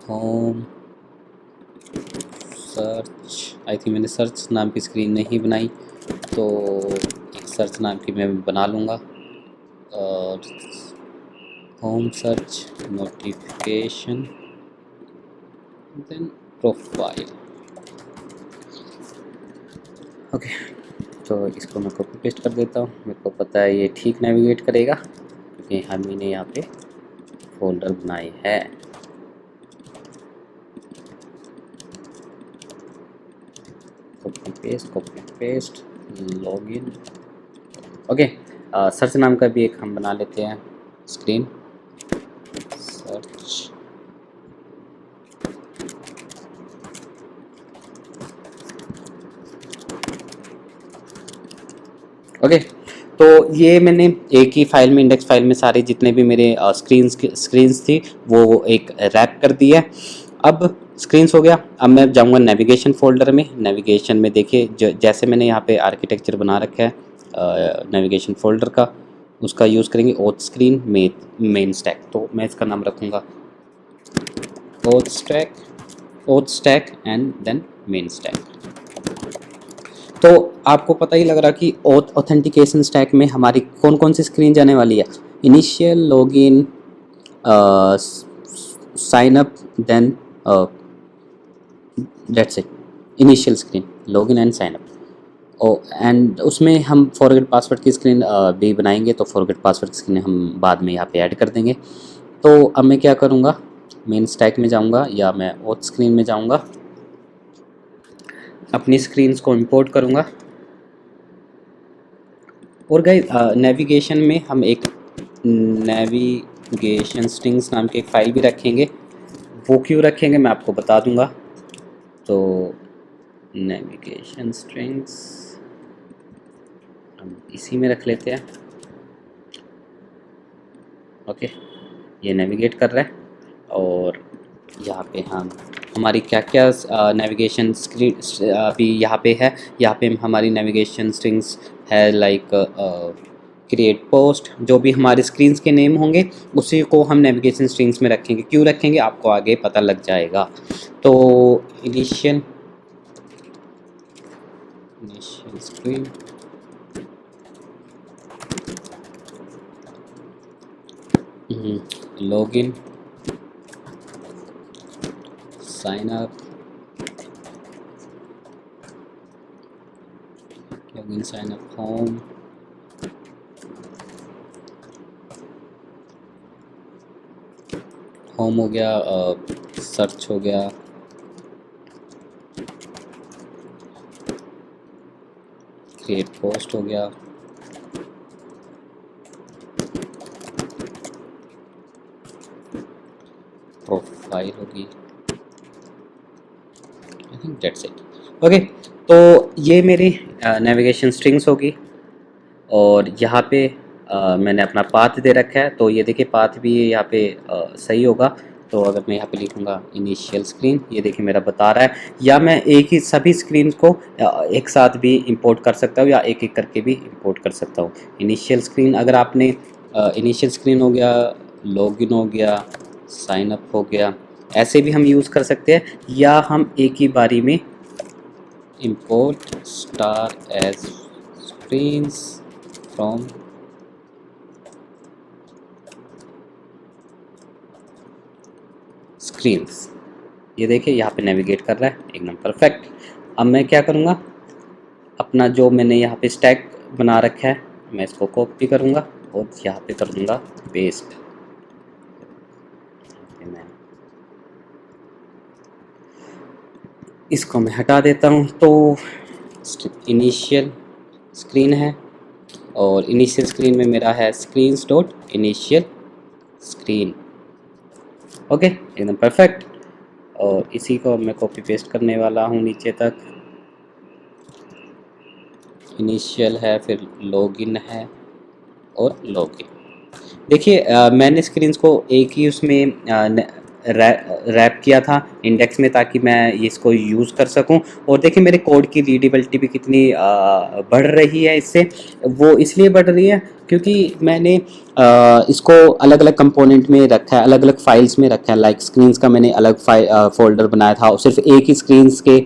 होम, सर्च। आई थिंक मैंने सर्च नाम की स्क्रीन नहीं बनाई तो एक सर्च नाम की मैं बना लूँगा। और home, search, notification, then profile, okay. तो इसको मैं कॉपी पेस्ट कर देता हूँ। मेरे को पता है ये ठीक नेविगेट करेगा क्योंकि हम ही ने यहाँ पे फोल्डर बनाए है। Copy paste login. Okay, search नाम का भी एक हम बना लेते हैं, स्क्रीन सर्च। ओके, तो ये मैंने एक ही फाइल में, इंडेक्स फाइल में सारे जितने भी मेरे स्क्रीन्स थी वो एक रैप कर दिया है। अब स्क्रीन्स हो गया। अब मैं जाऊंगा नेविगेशन फोल्डर में। नेविगेशन में देखिए जैसे मैंने यहाँ पे आर्किटेक्चर बना रखा है नेविगेशन फोल्डर का, उसका यूज़ करेंगे ओथ स्क्रीन मेन स्टैक। तो मैं इसका नाम रखूँगा auth stack and then main stack. तो आपको पता ही लग रहा कि ऑथेंटिकेशन स्टैक में हमारी कौन कौन सी स्क्रीन जाने वाली है। Initial, login, sign up, then that's it. Initial screen, login and sign up. And उसमें हम फॉरगेट पासवर्ड की स्क्रीन भी बनाएंगे, तो फॉरगेट पासवर्ड की स्क्रीन हम बाद में यहाँ पे ऐड कर देंगे। तो अब मैं क्या करूँगा, मेन स्टैक में जाऊँगा या मैं ओथ स्क्रीन में जाऊँगा, अपनी स्क्रीन्स को इंपोर्ट करूँगा। और गाइस नेविगेशन में हम एक नेविगेशन स्ट्रिंग्स नाम की एक फ़ाइल भी रखेंगे। वो क्यों रखेंगे मैं आपको बता दूँगा। तो नेविगेशन स्ट्रिंग्स हम इसी में रख लेते हैं। ओके, ये नेविगेट कर रहा है और यहाँ पे हम हमारी क्या क्या नेविगेशन स्क्रीन अभी यहाँ पे है। यहाँ पे हमारी नेविगेशन स्ट्रिंग्स है लाइक क्रिएट पोस्ट। जो भी हमारे स्क्रीन्स के नेम होंगे उसी को हम नेविगेशन स्ट्रिंग्स में रखेंगे। क्यों रखेंगे आपको आगे पता लग जाएगा। तो initial screen, login, sign up, login sign up, home, home हो गया, सर्च हो गया, क्रिएट पोस्ट हो गया, प्रोफाइल होगी। I think that's it. Okay, तो ये मेरी नेविगेशन स्ट्रिंग्स होगी और यहाँ पे मैंने अपना पाथ दे रखा है। तो ये देखिए पाथ भी यहाँ पे सही होगा। तो अगर मैं यहाँ पे लिखूँगा इनिशियल स्क्रीन, ये देखिए मेरा बता रहा है। या मैं एक ही सभी स्क्रीन को एक साथ भी इंपोर्ट कर सकता हूँ या एक एक करके भी इंपोर्ट कर सकता हूँ। इनिशियल स्क्रीन अगर आपने इनिशियल स्क्रीन हो गया, लॉगिन हो गया, साइन अप हो गया, ऐसे भी हम यूज़ कर सकते हैं। या हम एक ही बारी में import star as screens from screens. ये देखिए यहाँ पे नेविगेट कर रहा है एकदम परफेक्ट। अब मैं क्या करूँगा, अपना जो मैंने यहाँ पे स्टैक बना रखा है मैं इसको कॉपी करूँगा और यहाँ पे कर दूँगा पेस्ट। इसको मैं हटा देता हूँ। तो इनिशियल स्क्रीन है और इनिशियल स्क्रीन में मेरा है screens dot initial screen. Okay, एकदम परफेक्ट। और इसी को मैं कॉपी पेस्ट करने वाला हूँ नीचे तक। इनिशियल है, फिर लॉगिन है और लॉगिन। देखिए मैंने स्क्रीन्स को एक ही उसमें रैप किया था इंडेक्स में ताकि मैं इसको यूज़ कर सकूं। और देखिए मेरे कोड की रीडेबिलिटी भी कितनी बढ़ रही है इससे। वो इसलिए बढ़ रही है क्योंकि मैंने इसको अलग अलग कंपोनेंट में रखा है, अलग अलग फाइल्स में रखा है। लाइक स्क्रीन्स का मैंने अलग फोल्डर बनाया था और सिर्फ एक ही स्क्रीन्स के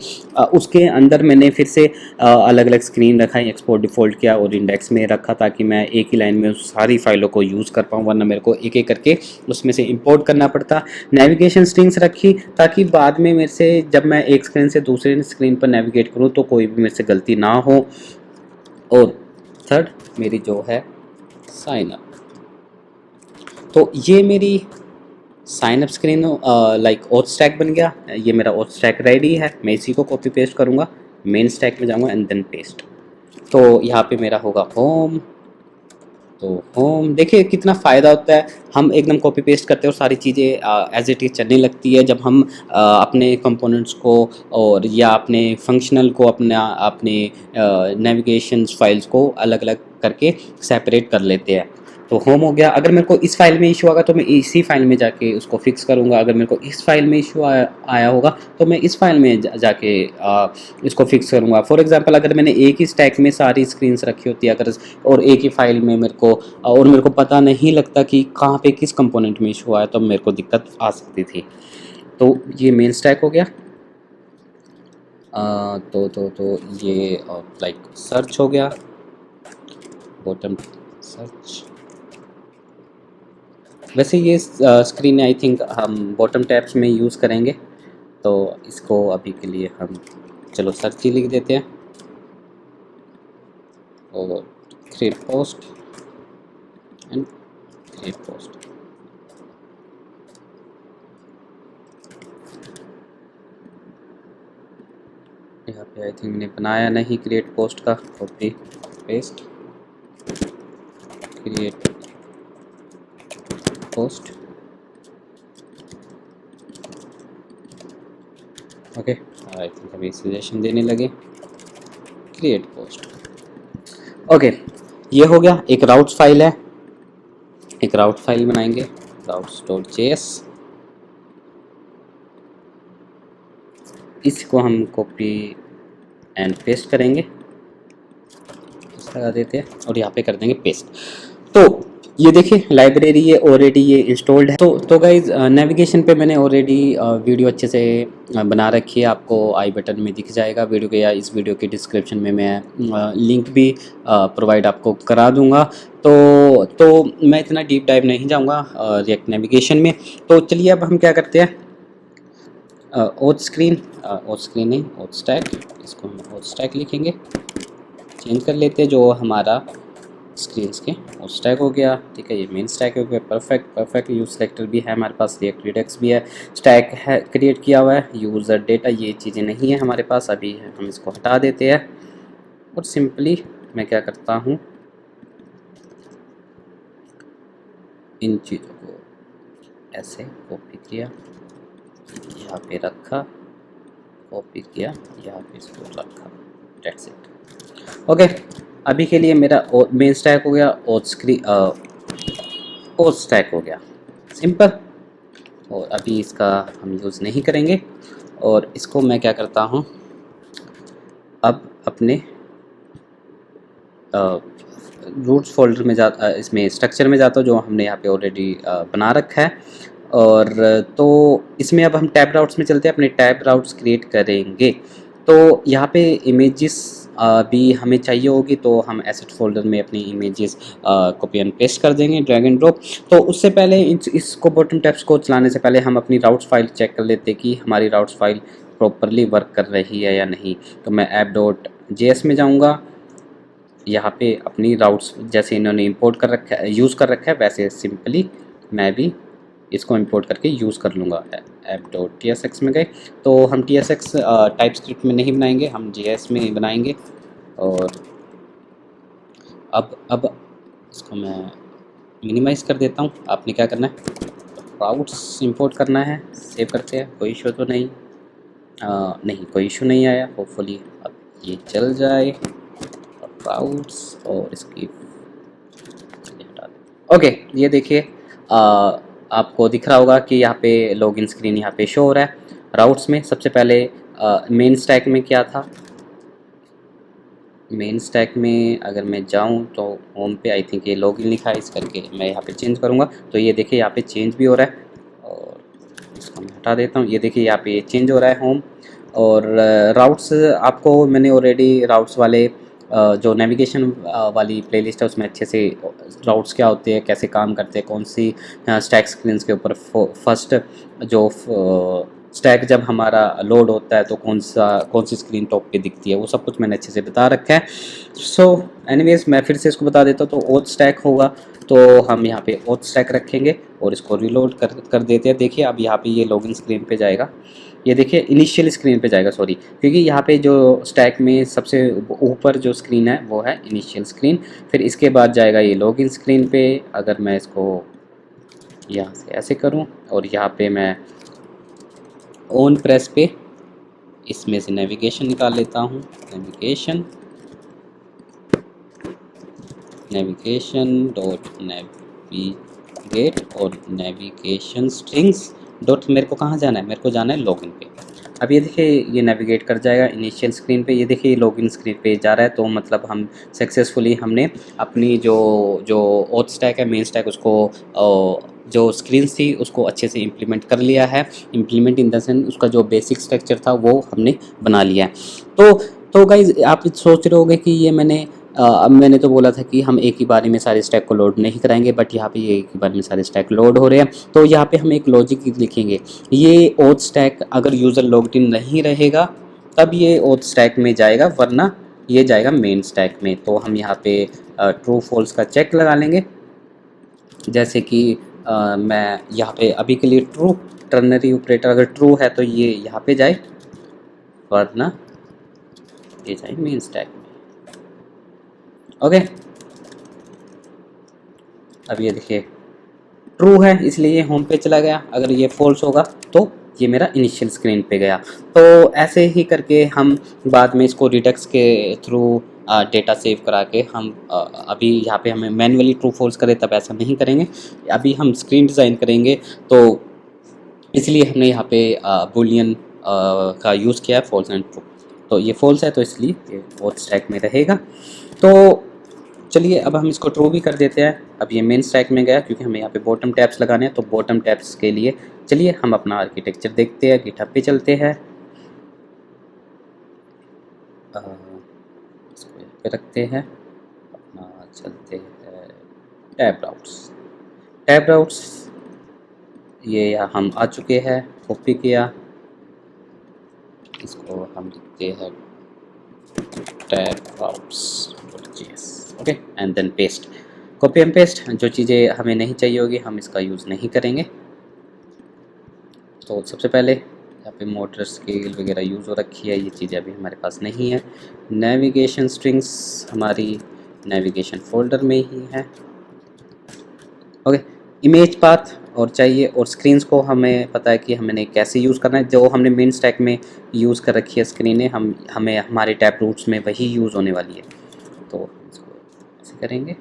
उसके अंदर मैंने फिर से अलग अलग स्क्रीन रखा है, एक्सपोर्ट डिफ़ॉल्ट किया और इंडेक्स में रखा ताकि मैं एक ही लाइन में उस सारी फाइलों को यूज़ कर पाऊँ, वरना मेरे को एक एक करके उसमें से इंपोर्ट करना पड़ता। नेविगेशन स्ट्रिंग्स रखी ताकि बाद में मेरे से जब मैं एक स्क्रीन से दूसरे स्क्रीन पर नेविगेट करूँ तो कोई भी मेरे से गलती ना हो। और थर्ड मेरी जो है साइन अप। तो ये मेरी sign up screen like auth stack बन गया। ये मेरा ओथ स्टैक रेडी है। मैं इसी को कॉपी पेस्ट करूँगा, मेन स्टैक में जाऊँगा एंड देन पेस्ट। तो यहाँ पे मेरा होगा होम। तो होम देखिए कितना फ़ायदा होता है, हम एकदम कॉपी पेस्ट करते हैं और सारी चीज़ें एज इट इज़ चलने लगती है। जब हम अपने कंपोनेंट्स को और या अपने फंक्शनल को अपने नेविगेशन फाइल्स को अलग अलग करके सेपरेट कर लेते हैं। तो होम हो गया। अगर मेरे को इस फाइल में इशू आएगा तो मैं इसी फाइल में जाके उसको फिक्स करूँगा। अगर मेरे को इस फाइल में इशू आया होगा तो मैं इस फाइल में जाके इसको फिक्स करूँगा। फॉर एग्जांपल अगर मैंने एक ही स्टैक में सारी स्क्रीन्स रखी होती है अगर, और एक ही फाइल में मेरे को पता नहीं लगता कि कहाँ पे किस कंपोनेंट में इशू आया, तो मेरे को दिक्कत आ सकती थी। तो ये मेन स्टैक हो गया। तो ये लाइक सर्च हो गया, बॉटम सर्च। वैसे ये स्क्रीन आई थिंक हम बॉटम टैब्स में यूज़ करेंगे, तो इसको अभी के लिए हम चलो सर्च ही लिख देते हैं और create post and create post. यहाँ पे आई थिंक मैंने बनाया नहीं क्रिएट पोस्ट का, copy paste create post. Okay I think अभी सजेशन देने लगे क्रिएट पोस्ट। ओके ये हो गया। एक राउट्स फाइल है, एक राउट फाइल बनाएंगे routes.js। इसको हम कॉपी एंड पेस्ट करेंगे, इस लगा देते हैं और यहाँ पे कर देंगे पेस्ट। तो ये देखिए लाइब्रेरी ये ऑलरेडी ये इंस्टॉल्ड है। तो गाइज नेविगेशन पे मैंने ऑलरेडी वीडियो अच्छे से बना रखी है, आपको आई बटन में दिख जाएगा वीडियो के, या इस वीडियो के डिस्क्रिप्शन में मैं लिंक भी प्रोवाइड आपको करा दूंगा। तो मैं इतना डीप डाइव नहीं जाऊंगा रिएक्ट नेविगेशन में। तो चलिए अब हम क्या करते हैं, ओथ स्क्रीन नहीं ओथ स्टैक, इसको हम ओथ स्टैक लिखेंगे, चेंज कर लेते हैं जो हमारा स्क्रीन्स के ओथ स्टैक हो गया। ठीक है, ये मेन स्टैक हो गया। परफेक्ट यूज सेलेक्टर भी है हमारे पास, रिएक्ट रिडक्स भी है, स्टैक है क्रिएट किया हुआ है, यूज़र डेटा ये चीज़ें नहीं है हमारे पास। अभी हम इसको हटा देते हैं और सिंपली मैं क्या करता हूँ, इन चीज़ों को ऐसे कॉपी किया, यहाँ पे रखा, कॉपी किया, यहाँ पे इसको रखा, दैट्स इट। ओके अभी के लिए मेरा मेन स्टैक हो गया, ओथ स्टैक हो गया, सिंपल। और अभी इसका हम यूज़ नहीं करेंगे और इसको मैं क्या करता हूँ, अब अपने रूट्स फोल्डर में इसमें स्ट्रक्चर में जाता हूँ जो हमने यहाँ पे ऑलरेडी बना रखा है। और तो इसमें अब हम टैब राउट्स में चलते हैं, अपने टैब राउट्स क्रिएट करेंगे। तो यहाँ पे इमेजेस भी हमें चाहिए होगी, तो हम एसेट फोल्डर में अपनी इमेजेस कॉपी एंड पेस्ट कर देंगे, ड्रैग एंड ड्रॉप। तो उससे पहले इसको बॉटम टैब्स को चलाने से पहले हम अपनी राउट्स फाइल चेक कर लेते हैं कि हमारी राउट्स फाइल प्रॉपरली वर्क कर रही है या नहीं। तो मैं app.js में जाऊँगा, यहाँ पे अपनी राउट्स जैसे इन्होंने इंपोर्ट कर रखा है, यूज़ कर रखा है, वैसे सिंपली मैं भी इसको इंपोर्ट करके यूज़ कर लूँगा। app.tsx में गए, तो हम tsx टाइप स्क्रिप्ट में नहीं बनाएंगे, हम js में बनाएंगे। और अब इसको मैं मिनिमाइज़ कर देता हूँ। आपने क्या करना है, राउट्स इंपोर्ट करना है, सेव करते हैं, कोई इशू तो नहीं, नहीं कोई इशू नहीं आया, होपफुली अब ये चल जाए। राउट्स और इसकी हटा दें। ओके ये देखिए आपको दिख रहा होगा कि यहाँ पे लॉगिन स्क्रीन यहाँ पे शो हो रहा है। राउट्स में सबसे पहले मेन स्टैक में क्या था, मेन स्टैक में अगर मैं जाऊँ तो होम पे आई थिंक ये लॉगिन लिखा है, इस करके मैं यहाँ पे चेंज करूँगा तो ये देखिए यहाँ पे चेंज भी हो रहा है। और इसको मैं हटा देता हूँ, ये देखिए यहाँ पे चेंज हो रहा है होम। और राउट्स आपको मैंने ऑलरेडी राउट्स वाले जो नेविगेशन वाली प्लेलिस्ट है उसमें अच्छे से राउट्स क्या होते हैं, कैसे काम करते हैं, कौन सी स्टैक स्क्रीन्स के ऊपर फर्स्ट जो स्टैक जब हमारा लोड होता है तो कौन सी स्क्रीन टॉप पे दिखती है, वो सब कुछ मैंने अच्छे से बता रखा है। सो एनीवेज मैं फिर से इसको बता देता हूँ। तो ओथ स्टैक होगा, तो हम यहाँ पे ओथ स्टैक रखेंगे और इसको रीलोड कर देते हैं। देखिए अब यहाँ पे ये लॉगिन स्क्रीन पे जाएगा, ये देखिए इनिशियल स्क्रीन पे जाएगा, सॉरी, क्योंकि यहाँ पे जो स्टैक में सबसे ऊपर जो स्क्रीन है वो है इनिशियल स्क्रीन। फिर इसके बाद जाएगा ये लॉगिन स्क्रीन पे। अगर मैं इसको यहाँ से ऐसे करूँ और यहाँ पे मैं ऑन प्रेस पे इसमें से नेविगेशन निकाल लेता हूँ, नेविगेशन डॉट नेविगेट और नेविगेशन स्ट्रिंग्स डॉट, मेरे को कहाँ जाना है, मेरे को जाना है लॉगिन पे। अब ये देखिए ये नेविगेट कर जाएगा इनिशियल स्क्रीन पे, ये देखिए ये लॉगिन स्क्रीन पे जा रहा है। तो मतलब हम सक्सेसफुली हमने अपनी जो जो ओथ स्टैक है, मेन स्टैक, उसको जो स्क्रीन थी उसको अच्छे से इम्प्लीमेंट कर लिया है। इम्प्लीमेंट इन द सेंस उसका जो बेसिक स्ट्रक्चर था वो हमने बना लिया है। तो गाइज आप सोच रहे होगे कि ये अब मैंने तो बोला था कि हम एक ही बारी में सारे स्टैक को लोड नहीं कराएंगे, बट यहाँ पे ये एक ही बार में सारे स्टैक लोड हो रहे हैं। तो यहाँ पे हम एक लॉजिक लिखेंगे, ये ओथ स्टैक अगर यूज़र लॉग्ड इन नहीं रहेगा तब ये ओथ स्टैक में जाएगा, वरना ये जाएगा मेन स्टैक में। तो हम यहाँ पे ट्रू फॉल्स का चेक लगा लेंगे। जैसे कि मैं यहाँ पे अभी के लिए ट्रू, टर्नरी ऑपरेटर अगर ट्रू है तो ये यहाँ पे जाए, वरना ये जाए मेन स्टैक में। ओके, अब ये देखिए ट्रू है इसलिए ये होम पे चला गया, अगर ये फॉल्स होगा तो ये मेरा इनिशियल स्क्रीन पे गया। तो ऐसे ही करके हम बाद में इसको रिडक्स के थ्रू डेटा सेव करा के हम अभी यहाँ पे हमें मैन्युअली ट्रू फॉल्स करें तब ऐसा नहीं करेंगे। अभी हम स्क्रीन डिज़ाइन करेंगे तो इसलिए हमने यहाँ पे बुलियन का यूज़ किया है, फॉल्स एंड ट्रू। तो ये फॉल्स है तो इसलिए ये ओथ स्टैक में रहेगा। तो चलिए अब हम इसको ट्रू भी कर देते हैं। अब ये मेन स्टैक में गया क्योंकि हमें यहाँ पे बॉटम टैब्स लगाने हैं। तो बॉटम टैब्स के लिए चलिए हम अपना आर्किटेक्चर देखते हैं, गिटहब पे चलते हैं, इसको यहाँ पे रखते हैं, अपना चलते हैं टैब राउट्स ये हम आ चुके हैं, कॉपी किया, इसको हम लिखते हैं टैब राउट्स.js, okay, and then paste, copy and paste. जो चीज़ें हमें नहीं चाहिए होगी हम इसका यूज़ नहीं करेंगे। तो सबसे पहले यहाँ पे मोटर स्केल वगैरह यूज़ हो रखी है, ये चीज़ें अभी हमारे पास नहीं है। नेविगेशन स्ट्रिंग्स हमारी नेविगेशन फोल्डर में ही है, ओके। इमेज पाथ और चाहिए, और स्क्रीन्स को हमें पता है कि हमने कैसे यूज़ करना है। जो हमने मेन स्टैक में यूज़ कर रखी है स्क्रीनें, हमें हमारे टैब रूट्स में वही यूज़ होने वाली है। तो इसको ऐसे करेंगे,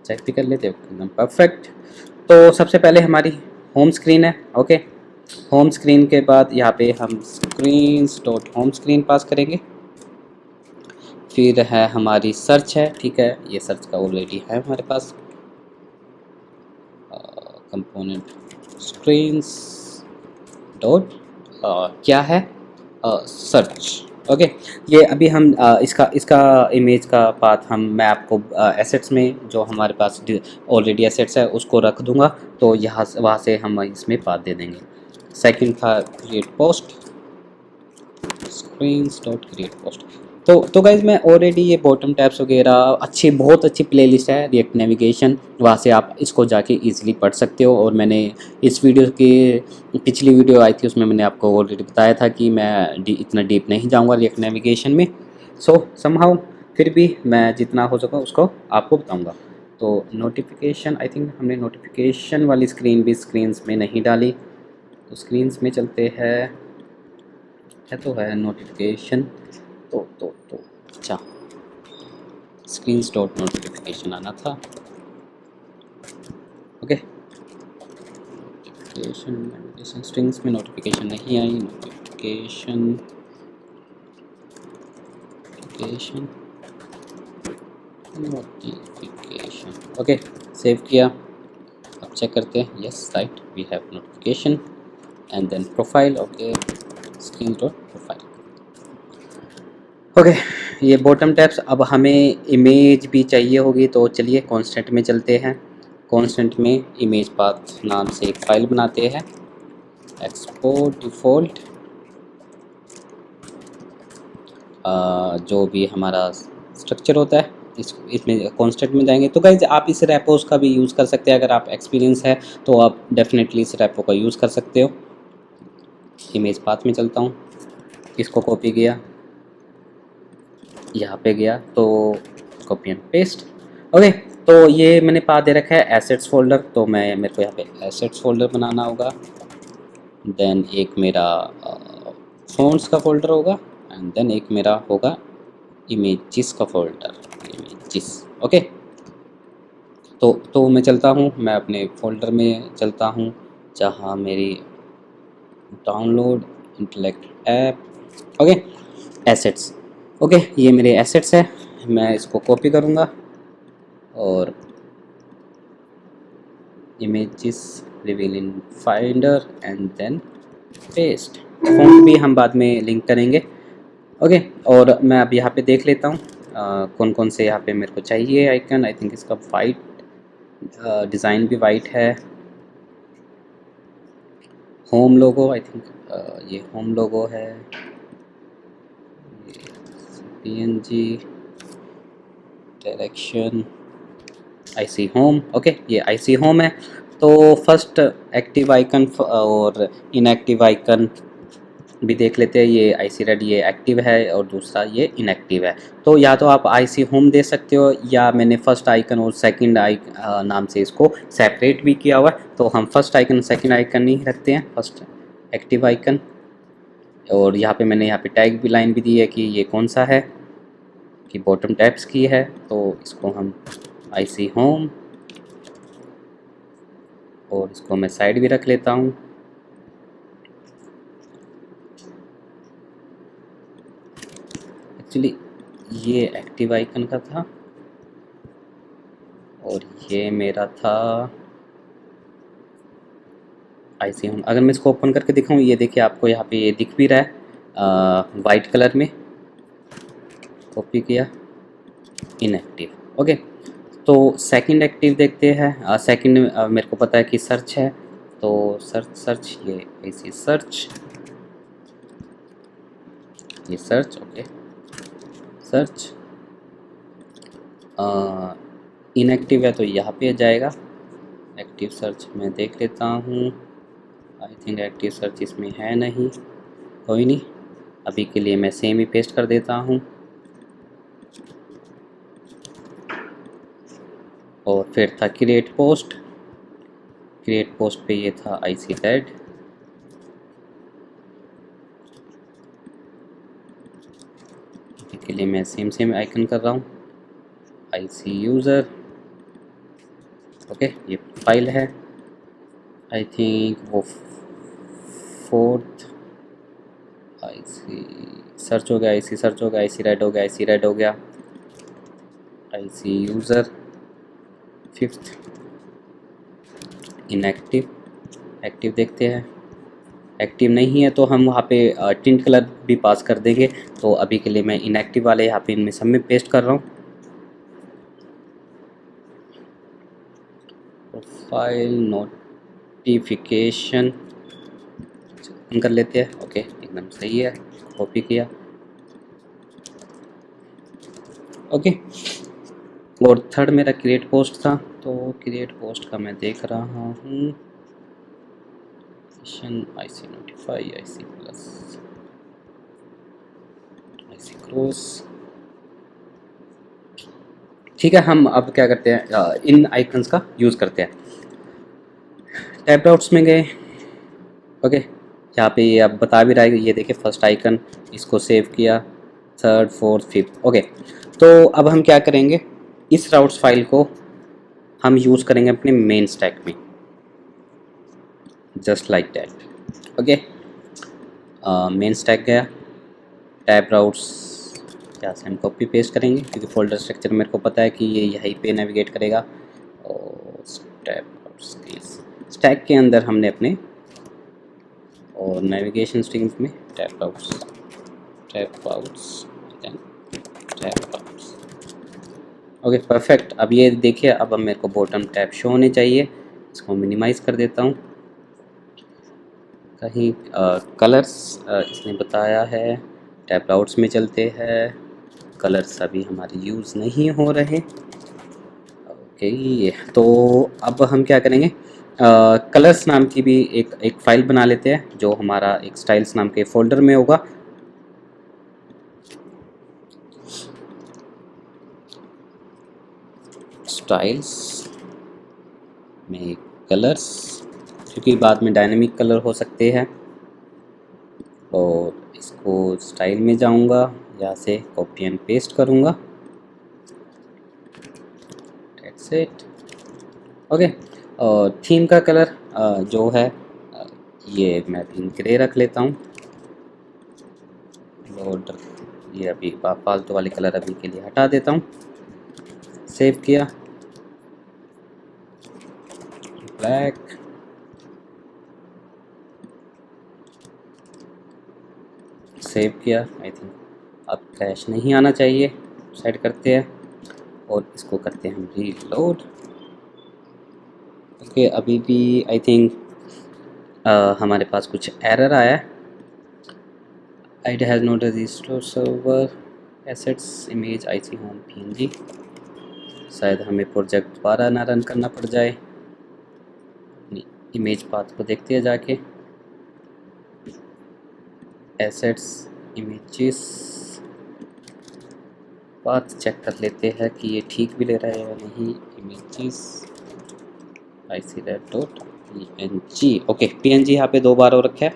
चेक भी कर लेते हैं एकदम परफेक्ट। तो सबसे पहले हमारी होम स्क्रीन है, ओके। होम स्क्रीन के बाद यहाँ पे हम स्क्रीन्स डॉट होम स्क्रीन पास करेंगे। फिर है हमारी सर्च है, ठीक है, ये सर्च का ऑलरेडी है हमारे पास। कंपोनेंट स्क्रीन्स डॉट क्या है, सर्च, ओके। ये अभी हम इसका इमेज का पाथ मैं आपको एसेट्स में जो हमारे पास ऑलरेडी एसेट्स है उसको रख दूंगा, तो वहाँ से हम इसमें पाथ दे देंगे। सेकंड था create post, screens dot create post. तो गाइज मैं ऑलरेडी ये बॉटम टैब्स वगैरह बहुत अच्छी प्लेलिस्ट है रिएक्ट नेविगेशन, वहाँ से आप इसको जाके इजीली पढ़ सकते हो। और मैंने इस वीडियो की पिछली वीडियो आई थी उसमें मैंने आपको ऑलरेडी बताया था कि मैं इतना डीप नहीं जाऊँगा रिएक्ट नेविगेशन में। सो समहाउ फिर भी मैं जितना हो सका उसको आपको बताऊँगा। तो नोटिफिकेशन, आई थिंक हमने नोटिफिकेशन वाली स्क्रीन भी स्क्रीन्स में नहीं डाली, तो स्क्रीन्स में चलते हैं, तो है नोटिफिकेशन। तो अच्छा, स्क्रीन्स डॉट नोटिफिकेशन आना था, ओके। नोटिफिकेशन स्ट्रिंग्स में नोटिफिकेशन नहीं आई, नोटिफिकेशन, ओके, सेव किया। अब चेक करते हैं, yes right, we have notification and then profile, okay, screen dot profile, okay. ये बॉटम टैब्स। अब हमें इमेज भी चाहिए होगी, तो चलिए कॉन्स्टेंट में चलते हैं। कॉन्स्टेंट में इमेज पाथ नाम से एक फ़ाइल बनाते हैं, एक्सपोर्ट डिफ़ॉल्ट जो भी हमारा स्ट्रक्चर होता है इसमें कॉन्स्टेंट में जाएंगे। तो गाइज आप इस रेपोस का भी यूज़ कर सकते हैं, अगर आप एक्सपीरियंस है तो आप डेफिनेटली इस रेपो का यूज़ कर सकते हो। इमेज पाथ में चलता हूँ, इसको कॉपी किया, यहाँ पे गया तो कॉपी एंड पेस्ट। ओके, तो ये मैंने पाथ दे रखा है एसेट्स फोल्डर, तो मेरे को यहाँ पे एसेट्स फोल्डर बनाना होगा। देन एक मेरा फ़ॉन्ट्स का फोल्डर होगा एंड देन एक मेरा होगा इमेजेस का फोल्डर, इमेजेस। ओके, तो मैं चलता हूँ, मैं अपने फोल्डर में चलता हूँ जहाँ मेरी download intellect app, okay, assets. Okay, ये मेरे एसेट्स है, मैं इसको कॉपी करूँगा और images reveal in finder and then paste. Font भी हम बाद में लिंक करेंगे। ओके, और मैं अब यहाँ पे देख लेता हूँ कौन कौन से यहाँ पे मेरे को चाहिए आइकन। आई थिंक इसका वाइट डिज़ाइन भी वाइट है। होम लोगो, आई थिंक ये होम लोगो है, PNG direction IC home. Okay, ये आईसी होम है। तो फर्स्ट एक्टिव आइकन और इनएक्टिव आइकन भी देख लेते हैं। ये आईसी रेड ये एक्टिव है और दूसरा ये इनएक्टिव है। तो या तो आप आईसी होम दे सकते हो या मैंने फर्स्ट आइकन और सेकंड नाम से इसको सेपरेट भी किया हुआ है। तो हम फर्स्ट आइकन सेकंड आइकन ही रखते हैं, फर्स्ट एक्टिव आइकन। और यहाँ पे मैंने यहाँ पे टैग भी लाइन भी दी है कि ये कौन सा है, कि बॉटम टैब्स की है। तो इसको हम आईसी होम और इसको मैं साइड भी रख लेता हूँ। एक्चुअली ये एक्टिव आइकन का था और ये मेरा था आईसी होम। अगर मैं इसको ओपन करके दिखाऊँ, ये देखिए आपको यहाँ पे ये दिख भी रहा है वाइट कलर में। कॉपी किया, इनएक्टिव। ओके, तो सेकंड एक्टिव देखते हैं। सेकंड मेरे को पता है कि सर्च है, तो सर्च ये ऐसी सर्च, ये सर्च। ओके, सर्च इनएक्टिव है तो यहाँ पे जाएगा। एक्टिव सर्च मैं देख लेता हूँ, आई थिंक एक्टिव सर्च इसमें है नहीं, कोई नहीं, अभी के लिए मैं सेम ही पेस्ट कर देता हूँ। और फिर था क्रिएट पोस्ट, क्रिएट पोस्ट पे ये था आईसी रेड। के लिए मैं सेम आइकन कर रहा हूँ, आईसी यूज़र। ओके, ये फाइल है, आई थिंक वो फोर्थ आईसी सर्च हो गया, आईसी सर्च हो गया, आईसी रेड हो गया, आईसी रेड हो गया, IC user fifth, inactive. Active देखते हैं, एक्टिव नहीं है तो हम वहाँ पे टिंट कलर भी पास कर देंगे। तो अभी के लिए मैं इनएक्टिव वाले यहाँ पे इनमें सब में पेस्ट कर रहा हूँ। प्रोफाइल नोटिफिकेशन कर लेते हैं। ओके, एकदम सही है, कॉपी किया। ओके, और थर्ड मेरा क्रिएट पोस्ट था, तो क्रिएट पोस्ट का मैं देख रहा हूँ IC notify, IC plus, IC cross. ठीक है, हम अब क्या करते हैं, इन आइकन्स का यूज़ करते हैं। टैब आउट्स में गए। ओके, यहाँ पे ये अब बता भी रहा है, ये देखिए फर्स्ट आइकन, इसको सेव किया, थर्ड फोर्थ फिफ्थ। ओके, तो अब हम क्या करेंगे, इस राउट्स फाइल को हम यूज़ करेंगे अपने मेन स्टैक में, just like that. Okay, main stack गया, टैब राउट्स यहाँ से हम कॉपी पेस्ट करेंगे क्योंकि फोल्डर स्ट्रक्चर मेरे को पता है कि ये यहीं पे नेविगेट करेगा। और स्टैक के अंदर हमने अपने और नेविगेशन स्ट्रिंग्स में tab outs then tab outs. Okay, perfect. अब ये देखिए, अब मेरे को बॉटम टैब शो होने चाहिए। इसको मिनिमाइज़ कर देता हूँ। कहीं कलर्स इसने बताया है, टैब आउट्स में चलते हैं, कलर्स अभी हमारे यूज़ नहीं हो रहे। ओके, तो अब हम क्या करेंगे, कलर्स नाम की भी एक फ़ाइल बना लेते हैं जो हमारा एक स्टाइल्स नाम के फ़ोल्डर में होगा। स्टाइल्स में कलर्स, क्योंकि बाद में डायनेमिक कलर हो सकते हैं, और इसको स्टाइल में जाऊंगा, यहाँ से कॉपी एंड पेस्ट करूंगा, दैट्स इट। ओके, और थीम का कलर जो है ये मैं भी ग्रे रख लेता हूँ। बॉर्डर ये अभी फालतू वाले कलर अभी के लिए हटा देता हूँ। सेव किया, ब्लैक, सेव किया। आई थिंक अब क्रैश नहीं आना चाहिए, सेट करते हैं और इसको करते हैं हम रीलोड। ओके, अभी भी आई थिंक हमारे पास कुछ एरर आया है। it has not registered server assets image IC home png। शायद हमें प्रोजेक्ट दोबारा ना रन करना पड़ जाए। इमेज पाथ को देखते हैं जाके, एसेट्स इमेजेस पाथ चेक कर लेते हैं कि ये ठीक भी ले रहा है या नहीं। Images IC.png। ओके, png यहाँ पे 2 बार हो रखा है,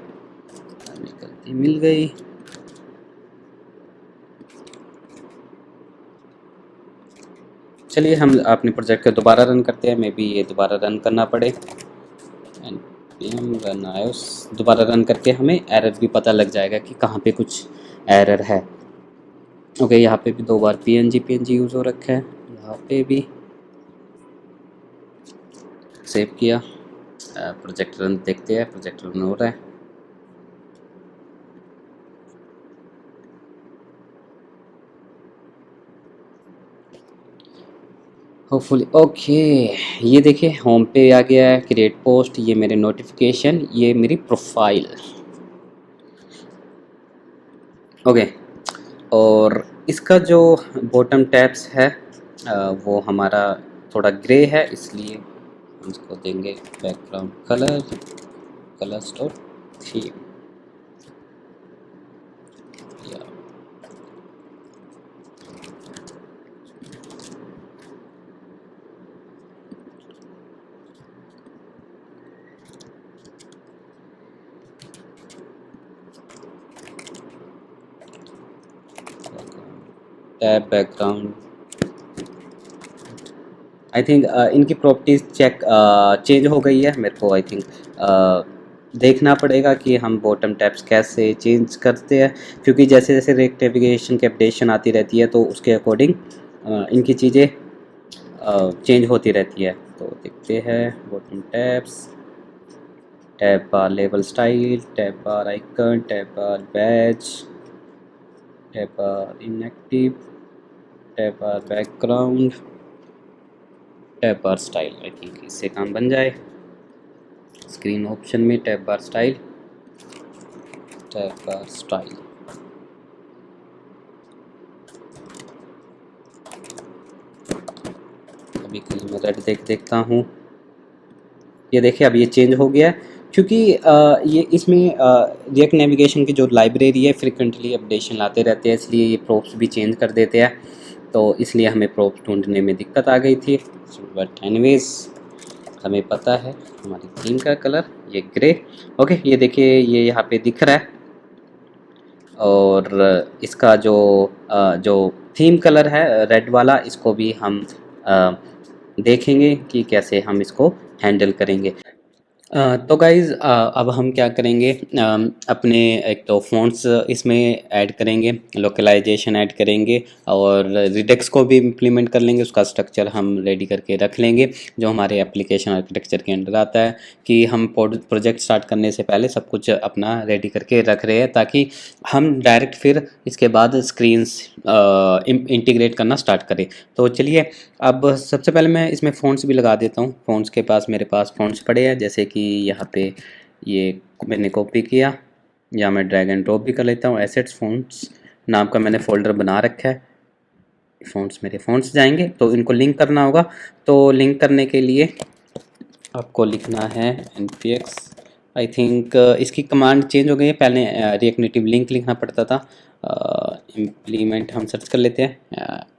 हमें गलती मिल गई। चलिए हम अपने प्रोजेक्ट को दोबारा रन करते हैं, मे बी ये दोबारा रन करना पड़े। npm run ios दोबारा रन करके हमें एरर भी पता लग जाएगा कि कहाँ पे कुछ एरर है। ओके, यहाँ पे भी 2 बार png यूज़ हो रखा है, यहाँ पे भी। सेव किया, प्रोजेक्ट रन देखते हैं, प्रोजेक्ट रन हो रहा है। होपफुली ओके, ये देखिए होम पे आ गया है, क्रिएट पोस्ट, ये मेरे नोटिफिकेशन, ये मेरी प्रोफाइल। ओके, और इसका जो बॉटम टैब्स है वो हमारा थोड़ा ग्रे है, इसलिए हम इसको देंगे background colour, colours dot theme. Tab background, I think इनकी प्रॉपर्टीज़ चेंज हो गई है। मेरे को आई थिंक देखना पड़ेगा कि हम बॉटम टैब्स कैसे चेंज करते हैं, क्योंकि जैसे जैसे रेक नेविगेशन की अपडेशन आती रहती है तो उसके अकॉर्डिंग इनकी चीज़ें चेंज होती रहती है। तो देखते हैं bottom tabs, tab bar label style, tab bar icon, tab bar badge, tab bar inactive, tab bar background, tab bar style. I think इससे काम बन जाए। स्क्रीन ऑप्शन में tab bar style, tab bar style. अभी के लिए मैं red देखता हूँ। ये देखिए अब ये चेंज हो गया है, क्योंकि ये इसमें रिएक्ट नेविगेशन की जो लाइब्रेरी है फ्रिक्वेंटली अपडेशन लाते रहते हैं, इसलिए ये प्रोप्स भी चेंज कर देते हैं। तो इसलिए हमें प्रोप्स ढूंढने में दिक्कत आ गई थी, बट एनीवेज हमें पता है हमारी थीम का कलर ये ग्रे। ओके, ये देखिए ये यहाँ पे दिख रहा है, और इसका जो थीम कलर है रेड वाला, इसको भी हम देखेंगे कि कैसे हम इसको हैंडल करेंगे। तो गाइज़ अब हम क्या करेंगे, अपने एक तो फ़ॉन्ट्स इसमें ऐड करेंगे, लोकलाइजेशन ऐड करेंगे, और रिडेक्स को भी इम्प्लीमेंट कर लेंगे। उसका स्ट्रक्चर हम रेडी करके रख लेंगे जो हमारे एप्लीकेशन आर्किटेक्चर के अंडर आता है, कि हम प्रोजेक्ट स्टार्ट करने से पहले सब कुछ अपना रेडी करके रख रहे हैं, ताकि हम डायरेक्ट फिर इसके बाद स्क्रीन्स इंटीग्रेट करना स्टार्ट करें। तो चलिए अब सबसे पहले मैं इसमें फ़ॉन्ट्स भी लगा देता हूँ। फ़ॉन्ट्स के पास मेरे पास फ़ॉन्ट्स पड़े हैं, जैसे कि यहाँ पे ये मैंने कॉपी किया, या मैं ड्रैग एंड ड्रॉप भी कर लेता हूँ। एसेट्स फ़ॉन्ट्स नाम का मैंने फ़ोल्डर बना रखा है। फ़ॉन्ट्स मेरे फ़ॉन्ट्स जाएंगे, तो इनको लिंक करना होगा। तो लिंक करने के लिए आपको लिखना है npx, आई थिंक इसकी कमांड चेंज हो गई है, पहले रिएक्ट नेटिव लिंक लिखना पड़ता था। इम्प्लीमेंट हम सर्च कर लेते हैं,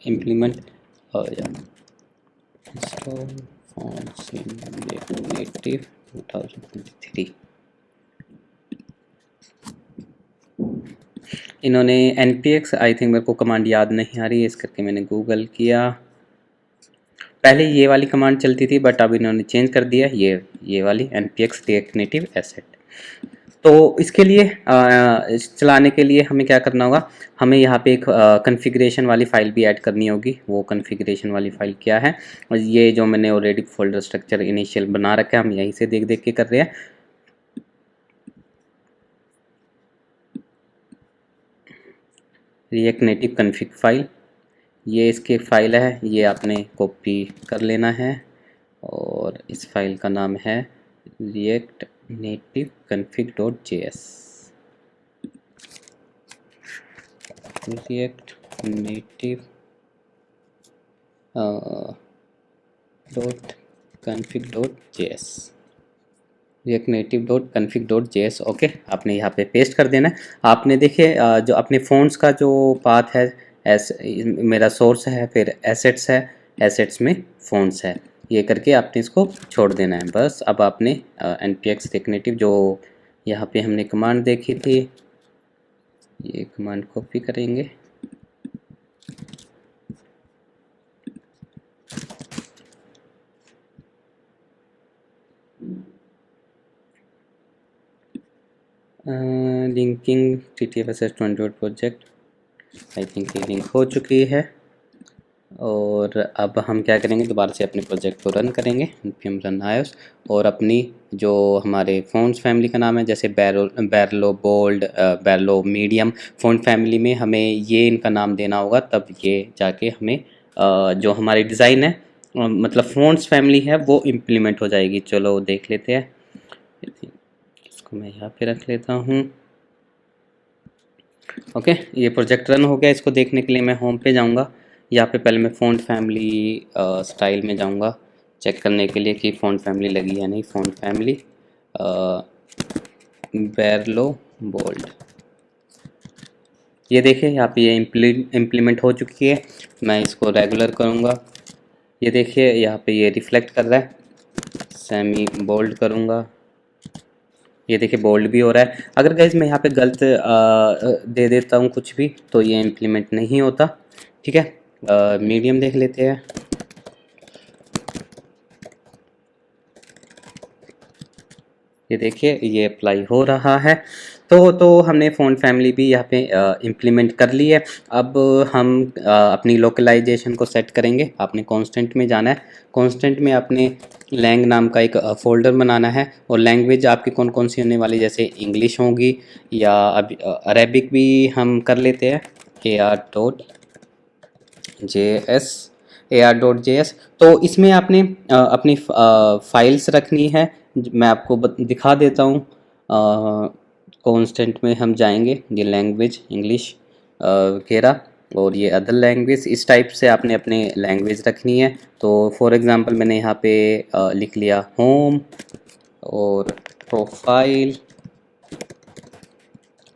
implement install fonts in React native 2023। इन्होंने npx, आई थिंक मेरे को कमांड याद नहीं आ रही है, इस करके मैंने गूगल किया। पहले ये वाली कमांड चलती थी, बट अब इन्होंने चेंज कर दिया, ये वाली npx react native asset। तो इसके लिए चलाने के लिए हमें क्या करना होगा, हमें यहाँ पे एक कॉन्फ़िगरेशन वाली फ़ाइल भी ऐड करनी होगी। वो कॉन्फ़िगरेशन वाली फ़ाइल क्या है, और ये जो मैंने ऑलरेडी फोल्डर स्ट्रक्चर इनिशियल बना रखा है, हम यहीं से देख देख के कर रहे हैं। रिएक्ट नेटिव कॉन्फ़िग फ़ाइल, ये इसके फ़ाइल है, ये आपने कॉपी कर लेना है, और इस फाइल का नाम है react native config.js। react native dot config.js, react native dot config.js। Okay, आपने यहाँ पे पेस्ट कर देना है। आपने देखिए जो अपने फ़ॉन्ट्स का जो पाथ है, मेरा सोर्स है, फिर एसेट्स है, एसेट्स में फ़ॉन्ट्स है, ये करके आपने इसको छोड़ देना है बस। अब आपने npx react native जो यहाँ पे हमने कमांड देखी थी, ये कमांड कॉपी करेंगे, linking TTFSS 28 project, I think ये लिंक हो चुकी है। और अब हम क्या करेंगे, दोबारा से अपने प्रोजेक्ट को रन करेंगे, npm run ios, और अपनी जो हमारे फ़ॉन्ट्स फैमिली का नाम है, जैसे बैरलो बोल्ड, बैरलो मीडियम, फ़ॉन्ट फैमिली में हमें ये इनका नाम देना होगा, तब ये जाके हमें जो हमारी डिज़ाइन है, मतलब फ़ॉन्ट्स फैमिली है, वो इम्प्लीमेंट हो जाएगी। चलो देख लेते हैं, इसको मैं यहाँ पे रख लेता हूँ। ओके, ये प्रोजेक्ट रन हो गया। इसको देखने के लिए मैं होम पे जाऊँगा, यहाँ पे पहले मैं फ़ॉन्ट फैमिली स्टाइल में जाऊँगा चेक करने के लिए कि फ़ॉन्ट फैमिली लगी या नहीं। फ़ॉन्ट फैमिली बैरलो बोल्ड, ये देखिए यहाँ पे ये इम्प्लीमेंट हो चुकी है। मैं इसको रेगुलर करूँगा, ये देखिए यहाँ पे ये रिफ्लेक्ट कर रहा है। सेमी बोल्ड करूँगा, ये देखिए बोल्ड भी हो रहा है। अगर गाइज मैं यहाँ पे गलत दे देता हूँ कुछ भी, तो ये इम्प्लीमेंट नहीं होता। ठीक है, मीडियम देख लेते हैं। ये देखिए ये अप्लाई हो रहा है। तो हमने फ़ॉन्ट फैमिली भी यहाँ पे इम्प्लीमेंट कर ली है। अब हम अपनी लोकलाइजेशन को सेट करेंगे। आपने कांस्टेंट में जाना है, कांस्टेंट में आपने लैंग नाम का एक फ़ोल्डर बनाना है, और लैंग्वेज आपकी कौन कौन सी होने वाली, जैसे इंग्लिश होगी, या अभी अरेबिक भी हम कर लेते हैं, ar.js। तो इसमें आपने अपनी फाइल्स रखनी है। मैं आपको दिखा देता हूँ। कॉन्स्टेंट में हम जाएंगे, ये लैंग्वेज इंग्लिश वगैरह, और ये अदर लैंग्वेज, इस टाइप से आपने अपने लैंग्वेज रखनी है। तो फॉर एग्ज़ाम्पल मैंने यहाँ पे लिख लिया होम और प्रोफाइल,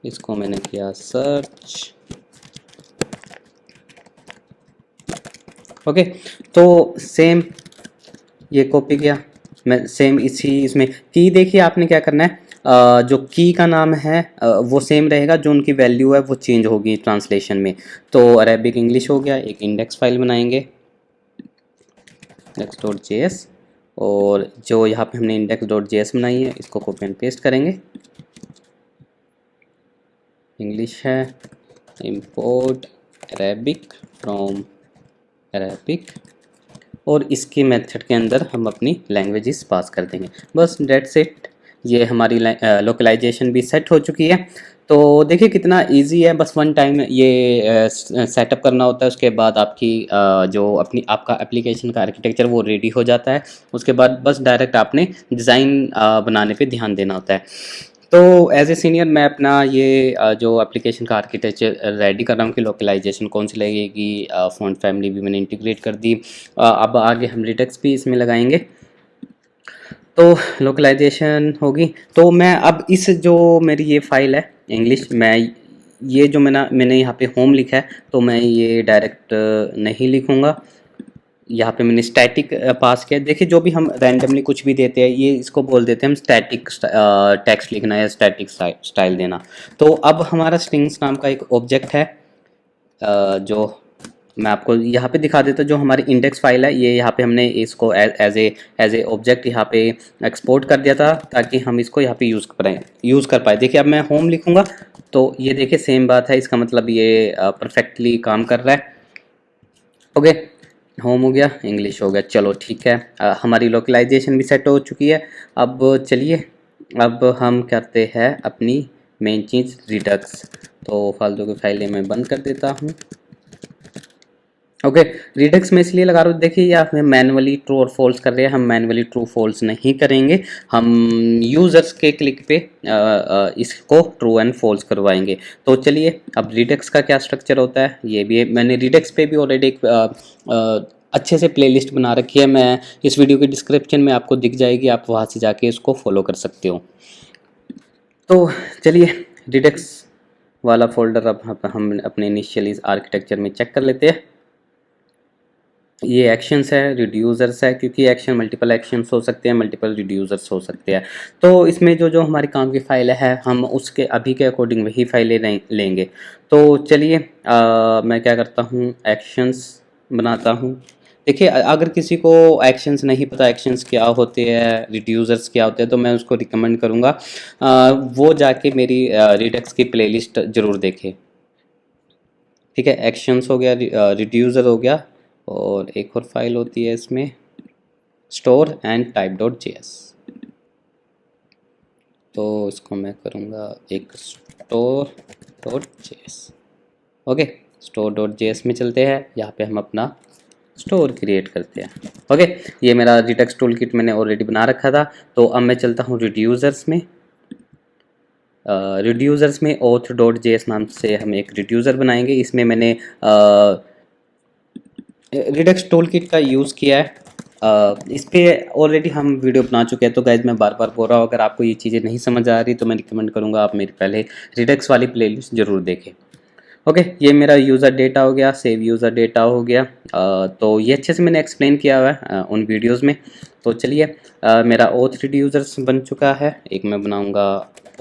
इसको मैंने किया सर्च। ओके, तो सेम ये कॉपी किया मैं, सेम इसी इसमें की देखिए आपने क्या करना है, जो की का नाम है वो सेम रहेगा, जो उनकी वैल्यू है वो चेंज होगी ट्रांसलेशन में। तो अरेबिक इंग्लिश हो गया, एक इंडेक्स फाइल बनाएंगे index.js, और जो यहाँ पे हमने index.js बनाई है इसको कॉपी एंड पेस्ट करेंगे। इंग्लिश है, इंपोर्ट अरेबिक फ्रॉम अरेबिक, और इसके मेथड के अंदर हम अपनी लैंग्वेजेस पास कर देंगे, बस डेट्स इट। ये हमारी लोकलाइजेशन भी सेट हो चुकी है। तो देखिए कितना इजी है, बस वन टाइम ये सेटअप करना होता है, उसके बाद आपकी जो अपनी आपका एप्लीकेशन का आर्किटेक्चर वो रेडी हो जाता है। उसके बाद बस डायरेक्ट आपने डिज़ाइन बनाने पे ध्यान देना होता है। तो एज ए सीनियर मैं अपना ये जो एप्लीकेशन का आर्किटेक्चर रेडी कर रहा हूँ कि लोकलाइजेशन कौन सी लगेगी, फ़ॉन्ट फैमिली भी मैंने इंटीग्रेट कर दी। अब आगे हम लिटक्स भी इसमें लगाएंगे। तो लोकलाइजेशन होगी, तो मैं अब इस जो मेरी ये फाइल है इंग्लिश, मैं ये जो मैंने यहाँ पे होम लिखा है, तो मैं ये डायरेक्ट नहीं लिखूँगा। यहाँ पे मैंने स्टैटिक पास किया। देखिए जो भी हम रैंडमली कुछ भी देते हैं, ये इसको बोल देते हैं हम स्टैटिक टेक्स्ट लिखना या स्टैटिक स्टाइल देना। तो अब हमारा स्ट्रिंग्स नाम का एक ऑब्जेक्ट है, जो मैं आपको यहाँ पे दिखा देता हूँ। जो हमारी इंडेक्स फाइल है, ये यहाँ पे हमने इसको एज ए ऑब्जेक्ट यहाँ पे एक्सपोर्ट कर दिया था, ताकि हम इसको यहाँ पे यूज़ कर पाए। देखिए अब मैं होम लिखूँगा तो ये देखिए सेम बात है, इसका मतलब ये परफेक्टली काम कर रहा है। ओके, होम हो गया, इंग्लिश हो गया, चलो ठीक है। हमारी लोकलाइजेशन भी सेट हो चुकी है। अब चलिए, अब हम करते हैं अपनी मेन चीज़ रिडक्स। तो फालतू की फाइलें मैं बंद कर देता हूँ। ओके, रिडक्स में इसलिए लगा रहा हूँ, देखिए या हमें मैनुअली ट्रू और फॉल्स कर रहे हैं, हम मैनुअली ट्रू फॉल्स नहीं करेंगे। हम यूज़र्स के क्लिक पे इसको ट्रू एंड फॉल्स करवाएंगे। तो चलिए, अब रिडक्स का क्या स्ट्रक्चर होता है ये भी मैंने रिडक्स पे भी ऑलरेडी एक अच्छे से प्लेलिस्ट बना रखी है। मैं इस वीडियो के डिस्क्रिप्शन में आपको दिख जाएगी, आप वहाँ से जाके इसको फॉलो कर सकते हो। तो चलिए, रिडक्स वाला फोल्डर अब हम अपने इनिशियली आर्किटेक्चर में चेक कर लेते हैं। ये एक्शंस है, रिड्यूसर्स है, क्योंकि एक्शन मल्टीपल एक्शंस हो सकते हैं, मल्टीपल रिड्यूसर्स हो सकते हैं। तो इसमें जो जो हमारी काम की फाइल है, हम उसके अभी के अकॉर्डिंग वही फाइलें लेंगे। तो चलिए, मैं क्या करता हूँ, एक्शंस बनाता हूँ। देखिए अगर किसी को एक्शंस नहीं पता, एक्शंस क्या होते हैं, रिड्यूसर्स क्या होते हैं, तो मैं उसको रिकमेंड करूँगा वो जाके मेरी रिडक्स की प्लेलिस्ट ज़रूर देखे। ठीक है, एक्शंस हो गया, रिड्यूसर हो गया, और एक और फाइल होती है इसमें, store and type dot JS. तो इसको मैं करूँगा एक store dot JS. Okay, store dot JS में चलते हैं, यहाँ पे हम अपना स्टोर क्रिएट करते हैं। ओके, ये मेरा रिडक्स टूल किट मैंने ऑलरेडी बना रखा था। तो अब मैं चलता हूँ रिड्यूसर्स में। रिड्यूसर्स में auth डॉट जेएस नाम से हम एक रिड्यूसर बनाएंगे। इसमें मैंने रिडक्स टूल किट का यूज़ किया है। इस पर ऑलरेडी हम वीडियो बना चुके हैं, तो गाइज मैं बार बार बोल रहा हूँ, अगर आपको ये चीज़ें नहीं समझ आ रही तो मैं रिकमेंड करूँगा आप मेरी पहले रिडक्स वाली प्लेलिस्ट ज़रूर देखें। ओके, ये मेरा यूज़र डेटा हो गया, सेव यूज़र डेटा हो गया। तो ये अच्छे से मैंने एक्सप्लेन किया हुआ है उन वीडियोज़ में। तो चलिए, मेरा ऑथ रिड्यूसर्स बन चुका है। एक मैं बनाऊँगा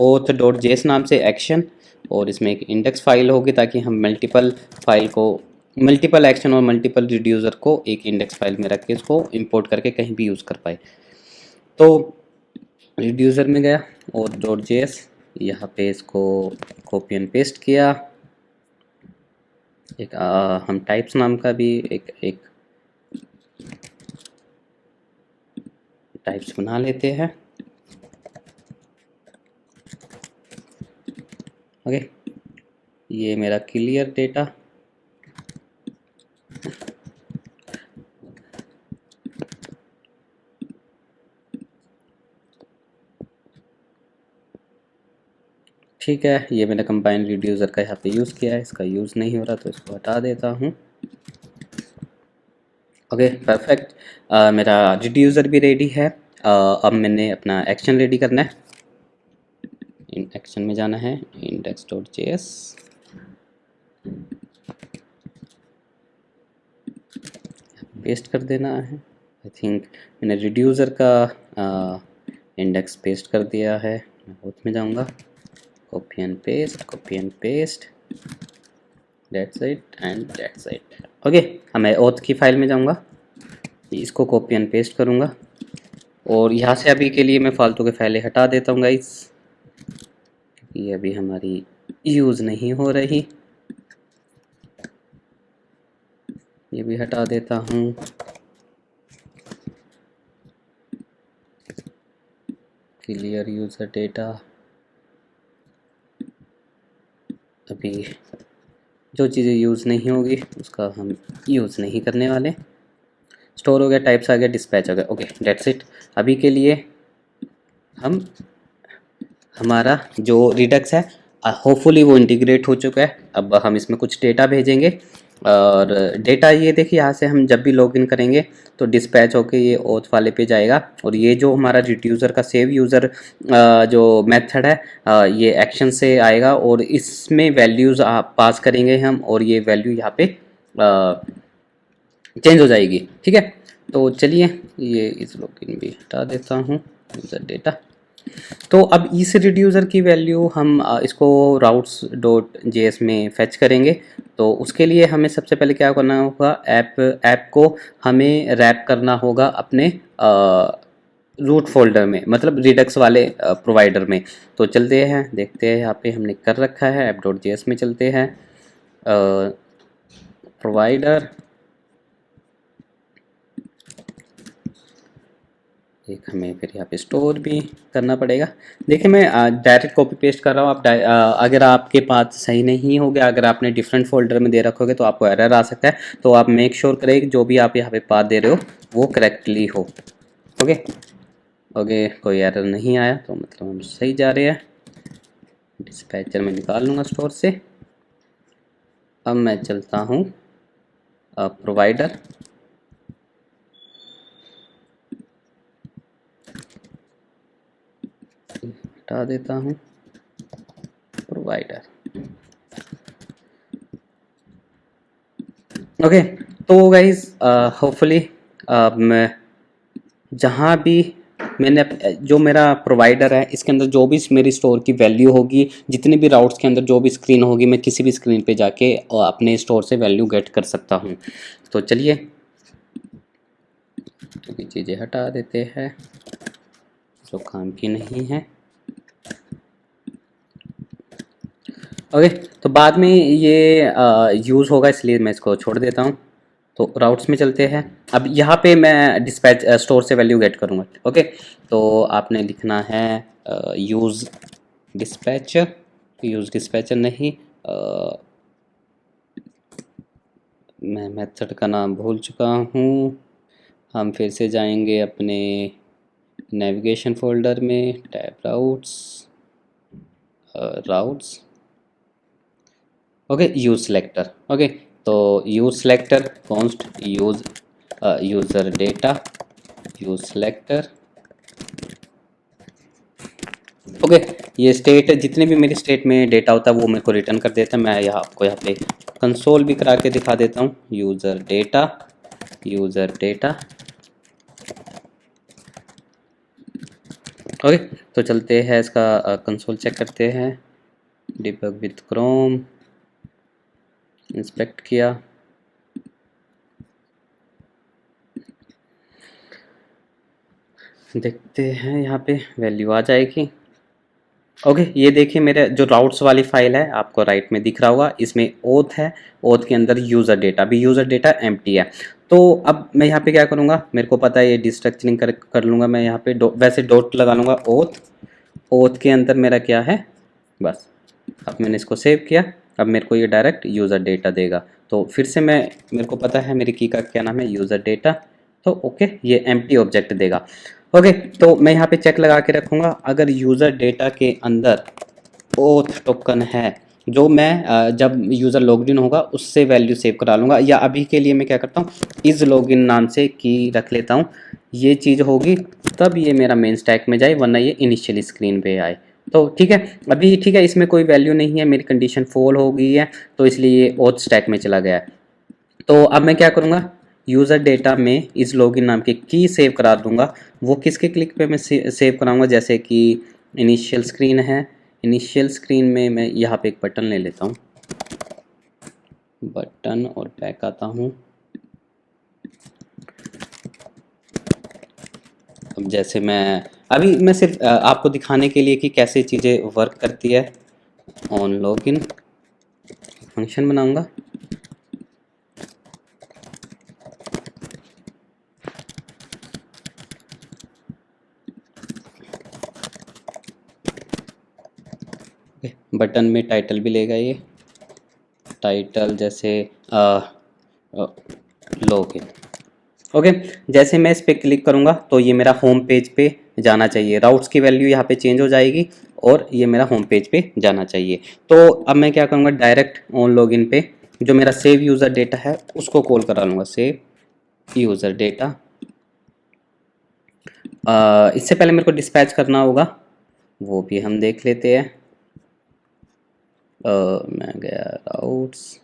ऑथ डॉट जेएस नाम से एक्शन, और इसमें एक इंडेक्स फाइल होगी, ताकि हम मल्टीपल एक्शन और मल्टीपल रिड्यूसर को एक इंडेक्स फाइल में रख के इसको इंपोर्ट करके कहीं भी यूज़ कर पाए। तो रिड्यूसर में गया और डॉट जेएस, यहाँ पे इसको कॉपी एंड पेस्ट किया। एक हम टाइप्स नाम का भी एक टाइप्स बना लेते हैं। ओके, ये मेरा क्लियर डेटा। ठीक है, ये मैंने कंबाइन रिड्यूसर का यहाँ पे यूज़ किया है, इसका यूज़ नहीं हो रहा तो इसको हटा देता हूँ। ओके, परफेक्ट, मेरा रिड्यूसर भी रेडी है। अब मैंने अपना एक्शन रेडी करना है। इन एक्शन में जाना है, इंडेक्स डॉट जेएस, पेस्ट कर देना है। आई थिंक मैंने रिड्यूसर का इंडेक्स पेस्ट कर दिया है। मैं ओथ में जाऊँगा, copy and paste, that's it and that's it. Okay, अब मैं ओथ की फाइल में जाऊँगा, इसको कॉपी एंड पेस्ट करूँगा, और यहाँ से अभी के लिए मैं फालतू के फाइलें हटा देता हूँ गाइस, ये अभी हमारी यूज़ नहीं हो रही। ये भी हटा देता हूँ। क्लियर यूज़र डेटा, अभी जो चीज़ें यूज़ नहीं होगी उसका हम यूज़ नहीं करने वाले। स्टोर हो गया, टाइप्स आ गया, डिस्पैच हो गया, ओके डेट्स इट। अभी के लिए हम हमारा जो रिडक्स है होपफुली वो इंटीग्रेट हो चुका है। अब हम इसमें कुछ डेटा भेजेंगे और डेटा ये देखिए यहाँ से हम जब भी लॉगिन करेंगे तो डिस्पैच होके ये ओथ वाले पे जाएगा और ये जो हमारा रिड्यूसर का सेव यूज़र जो मेथड है ये एक्शन से आएगा और इसमें वैल्यूज़ आप पास करेंगे हम और ये वैल्यू यहाँ पे चेंज हो जाएगी। ठीक है, तो चलिए ये इस लॉगिन भी हटा देता हूँ यूज़र डेटा। तो अब इस रिड्यूसर की वैल्यू हम इसको राउट्स डॉट जेएस में फेच करेंगे। तो उसके लिए हमें सबसे पहले क्या करना होगा, ऐप को हमें रैप करना होगा अपने रूट फोल्डर में, मतलब रिडक्स वाले प्रोवाइडर में। तो चलते हैं देखते हैं, यहाँ पे हमने कर रखा है ऐप डॉट जेएस में, चलते हैं प्रोवाइडर, एक हमें फिर यहाँ पे स्टोर भी करना पड़ेगा। देखिए मैं डायरेक्ट कॉपी पेस्ट कर रहा हूँ, आप अगर आपके पास सही नहीं हो गया, अगर आपने डिफरेंट फोल्डर में दे रखोगे तो आपको एरर आ सकता है। तो आप मेक श्योर करें कि जो भी आप यहाँ पे पाथ दे रहे हो वो करेक्टली हो। ओके ओके, कोई एरर नहीं आया तो मतलब हम सही जा रहे हैं। डिस्पैचर में निकाल लूँगा स्टोर से। अब मैं चलता हूँ प्रोवाइडर, हटा देता हूँ प्रोवाइडर। ओके, तो गाइज होपफुली मैं जहाँ भी मैंने जो मेरा प्रोवाइडर है इसके अंदर जो भी मेरी स्टोर की वैल्यू होगी, जितने भी राउट्स के अंदर जो भी स्क्रीन होगी, मैं किसी भी स्क्रीन पे जाके अपने स्टोर से वैल्यू गेट कर सकता हूँ। तो चलिए तो ये चीज़ें हटा देते हैं जो काम की नहीं है। ओके, तो बाद में ये यूज़ होगा इसलिए मैं इसको छोड़ देता हूँ। तो राउट्स में चलते हैं। अब यहाँ पे मैं डिस्पैच स्टोर से वैल्यू गेट करूँगा। ओके, तो आपने लिखना है यूज़ डिस्पैचर, यूज़ डिस्पैचर नहीं, मैं मेथड का नाम भूल चुका हूँ। हम फिर से जाएंगे अपने नेविगेशन फोल्डर में, tab routes, okay use selector. Okay, तो use selector const use user data use selector. Okay, ये स्टेट जितने भी मेरी स्टेट में डेटा होता है वो मेरे को रिटर्न कर देता है। मैं यहाँ आपको यहाँ पे कंसोल भी करा के दिखा देता हूँ, यूज़र डेटा। ओके, तो चलते हैं इसका कंसोल चेक करते हैं। डिबग विद क्रोम, इंस्पेक्ट किया, देखते हैं यहाँ पे वैल्यू आ जाएगी। ओके, ये देखिए मेरे जो राउट्स वाली फाइल है आपको राइट में दिख रहा होगा, इसमें ओथ है, ओथ के अंदर यूज़र डेटा, अभी यूज़र डेटा एम्प्टी है। तो अब मैं यहाँ पे क्या करूँगा, मेरे को पता है ये डिस्ट्रक्चरिंग कर लूँगा मैं यहाँ पे वैसे डॉट लगा लूँगा ओथ के अंदर मेरा क्या है, बस अब मैंने इसको सेव किया। अब मेरे को ये डायरेक्ट यूज़र डेटा देगा। तो फिर से मेरे को पता है मेरी की का क्या नाम है, यूज़र डेटा। तो ओके, ये एम्प्टी ऑब्जेक्ट देगा। ओके, तो मैं यहाँ पे चेक लगा के रखूँगा, अगर यूज़र डेटा के अंदर ओथ टोकन है जो मैं जब यूज़र लॉगिन होगा उससे वैल्यू सेव करा लूँगा, या अभी के लिए मैं क्या करता हूँ इस लॉगिन नाम से की रख लेता हूँ। ये चीज़ होगी तब ये मेरा मेन स्टैक में जाए, वरना ये इनिशियल स्क्रीन पे आए। तो ठीक है, अभी ठीक है, इसमें कोई वैल्यू नहीं है, मेरी कंडीशन फॉल हो गई है तो इसलिए ये ओथ स्टैक में चला गया है। तो अब मैं क्या करूँगा, यूज़र डेटा में इस लॉगिन नाम की की सेव करा दूंगा। वो किसके क्लिक पे मैं सेव कराऊंगा, जैसे कि इनिशियल स्क्रीन है, इनिशियल स्क्रीन में मैं यहाँ पे एक बटन ले लेता हूँ, बटन, और बैक आता हूँ। अब जैसे मैं सिर्फ आपको दिखाने के लिए कि कैसे चीज़ें वर्क करती है, ऑन लॉगिन फंक्शन बनाऊंगा। ओके, बटन में टाइटल भी लेगा ये, टाइटल जैसे लॉगिन। ओके, जैसे मैं इस पर क्लिक करूँगा तो ये मेरा होम पेज पे जाना चाहिए, राउट्स की वैल्यू यहाँ पे चेंज हो जाएगी और ये मेरा होम पेज पे जाना चाहिए। तो अब मैं क्या करूँगा, डायरेक्ट ऑन लॉगिन पे जो मेरा सेव यूज़र डेटा है उसको कॉल करा लूँगा, सेव यूज़र डेटा। इससे पहले मेरे को डिस्पैच करना होगा, वो भी हम देख लेते हैं। मैं गया राउट्स,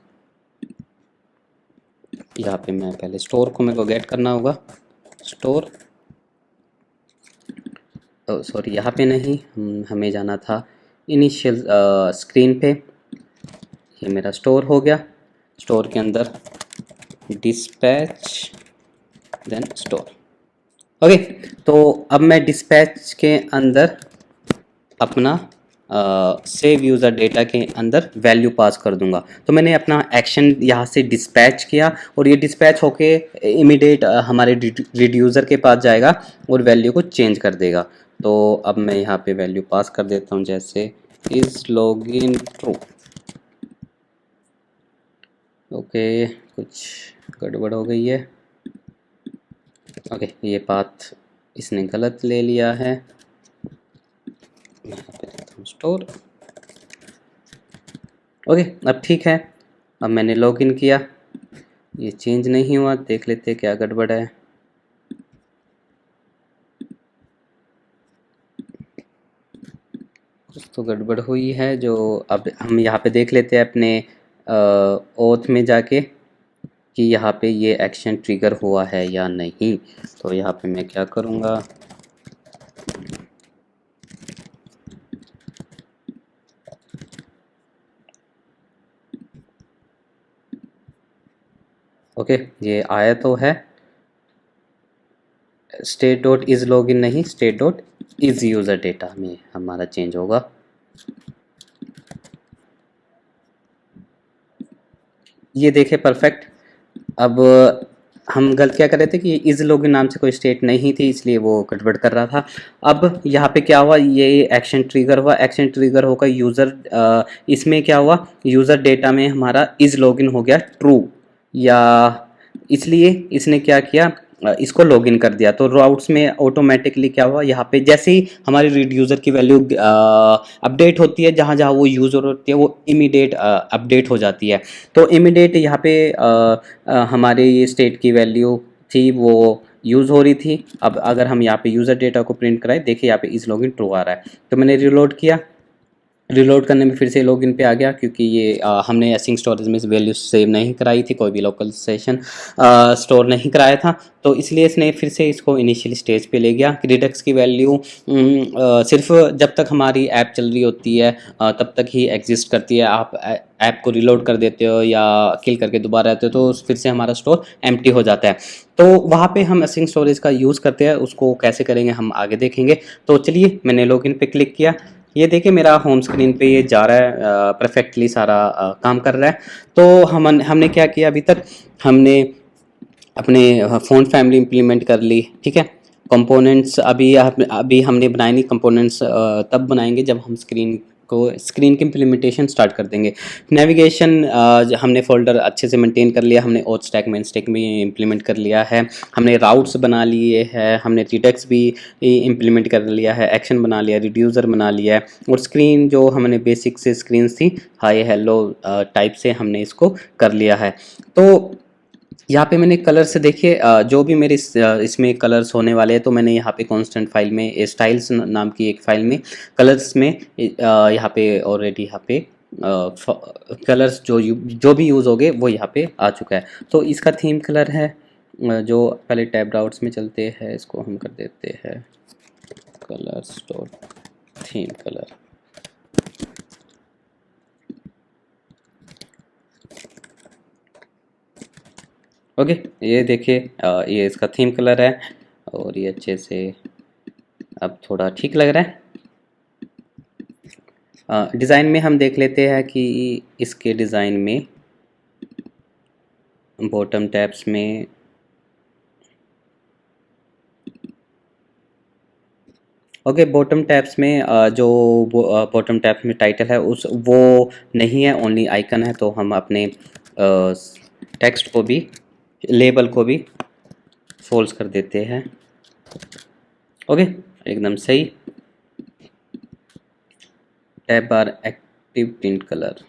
यहाँ पे मैं पहले स्टोर को मेरे को गेट करना होगा, स्टोर, सॉरी यहाँ पे नहीं, हमें जाना था इनिशियल स्क्रीन पे। ये मेरा स्टोर हो गया, स्टोर के अंदर डिस्पैच देन स्टोर। ओके, तो अब मैं डिस्पैच के अंदर अपना सेव यूज़र डेटा के अंदर वैल्यू पास कर दूंगा। तो मैंने अपना एक्शन यहाँ से डिस्पैच किया और ये डिस्पैच होके इमीडिएट हमारे रिड्यूसर के पास जाएगा और वैल्यू को चेंज कर देगा। तो अब मैं यहाँ पे वैल्यू पास कर देता हूँ, जैसे इज़ लॉगिन ट्रू। ओके, कुछ गड़बड़ हो गई है। ओके, ये पाथ इसने गलत ले लिया है, यहाँ पे देता हूँ स्टोर। ओके, अब ठीक है, अब मैंने लॉगिन किया, ये चेंज नहीं हुआ, देख लेते हैं क्या गड़बड़ है। कुछ तो गड़बड़ हुई है, जो अब हम यहाँ पे देख लेते हैं अपने ओथ में जाके कि यहाँ पे ये एक्शन ट्रिगर हुआ है या नहीं। तो यहाँ पे मैं क्या करूँगा, ओके, ये आया तो है, स्टेट डॉट इज़ लॉगिन नहीं, state dot is user data में हमारा चेंज होगा। ये देखे परफेक्ट। अब हम गलत क्या कर रहे थे कि इज़ लॉगिन नाम से कोई स्टेट नहीं थी, इसलिए वो गड़बड़ कर रहा था। अब यहाँ पे क्या हुआ, ये एक्शन ट्रिगर हुआ, एक्शन ट्रिगर होकर यूज़र इसमें क्या हुआ, यूज़र डेटा में हमारा इज़ लॉगिन हो गया ट्रू, या इसलिए इसने क्या किया, इसको लॉगिन कर दिया। तो राउट्स में ऑटोमेटिकली क्या हुआ, यहाँ पे जैसे ही हमारी रीड यूज़र की वैल्यू अपडेट होती है, जहाँ जहाँ वो यूज़र होती है वो इमीडिएट अपडेट हो जाती है। तो इमीडिएट यहाँ पे हमारे ये स्टेट की वैल्यू थी वो यूज़ हो रही थी। अब अगर हम यहाँ पे यूज़र डेटा को प्रिंट कराएं, देखिए यहाँ पे इज़ लॉगिन ट्रू आ रहा है। तो मैंने रिलोड किया, रिलोड करने में फिर से लॉगिन पे आ गया, क्योंकि ये हमने एसिंक स्टोरेज में वैल्यू सेव नहीं कराई थी, कोई भी लोकल सेशन स्टोर नहीं कराया था, तो इसलिए इसने फिर से इसको इनिशियल स्टेज पे ले गया। रिडक्स की वैल्यू सिर्फ जब तक हमारी ऐप चल रही होती है तब तक ही एग्जिस्ट करती है। आप ऐप को रिलोड कर देते हो या किल करके दोबारा आते हो तो फिर से हमारा स्टोर एम्प्टी हो जाता है। तो वहाँ पे हम एसिंक स्टोरेज का यूज़ करते हैं, उसको कैसे करेंगे हम आगे देखेंगे। तो चलिए, मैंने लॉगिन पे क्लिक किया, ये देखिए मेरा होम स्क्रीन पे ये जा रहा है, परफेक्टली सारा काम कर रहा है। तो हमने क्या किया, अभी तक हमने अपने फ़ोन फैमिली इम्प्लीमेंट कर ली, ठीक है। कंपोनेंट्स अभी हमने बनाए नहीं, कंपोनेंट्स तब बनाएंगे जब हम स्क्रीन की इम्प्लीमेंटेशन स्टार्ट कर देंगे। नेविगेशन हमने फोल्डर अच्छे से मेंटेन कर लिया, हमने ओथ स्टैक मेन स्टैक भी इम्प्लीमेंट कर लिया है, हमने राउट्स बना लिए हैं, हमने रिडक्स भी इम्प्लीमेंट कर लिया है, एक्शन बना लिया, रिड्यूसर बना लिया है, और स्क्रीन जो हमने बेसिक से स्क्रीन थी हाई हेलो टाइप से हमने इसको कर लिया है। तो यहाँ पे मैंने कलर से देखिए जो भी मेरे इसमें कलर्स होने वाले हैं, तो मैंने यहाँ पे कांस्टेंट फाइल में स्टाइल्स नाम की एक फाइल में कलर्स में यहाँ पे ऑलरेडी यहाँ पे कलर्स जो भी यूज़ हो गए वो यहाँ पे आ चुका है। तो इसका थीम कलर है, जो पहले टैब राउट्स में चलते हैं, इसको हम कर देते हैं colours dot theme colour. Okay, ये देखिए ये इसका थीम कलर है और ये अच्छे से अब थोड़ा ठीक लग रहा है। डिज़ाइन में हम देख लेते हैं कि इसके डिज़ाइन में बॉटम टैब्स में ओके, बॉटम टैब्स में जो बॉटम टैब में टाइटल है उस वो नहीं है, ओनली आइकन है, तो हम अपने टेक्स्ट को भी, लेबल को भी फोल्ड कर देते हैं। ओके, एकदम सही। टैब बार एक्टिव टिंट कलर।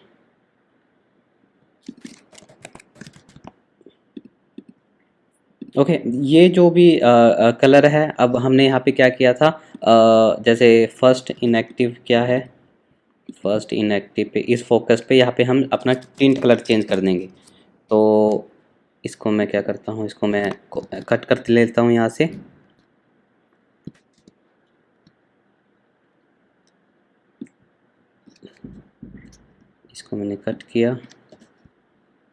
ओके, ये जो भी कलर है, अब हमने यहाँ पे क्या किया था, जैसे फर्स्ट इनएक्टिव क्या है, फर्स्ट इनएक्टिव पे इस फोकस पे यहाँ पे हम अपना टिंट कलर चेंज कर देंगे। तो इसको मैं क्या करता हूँ, इसको मैं कट कर लेता हूँ यहाँ से। इसको मैंने कट किया,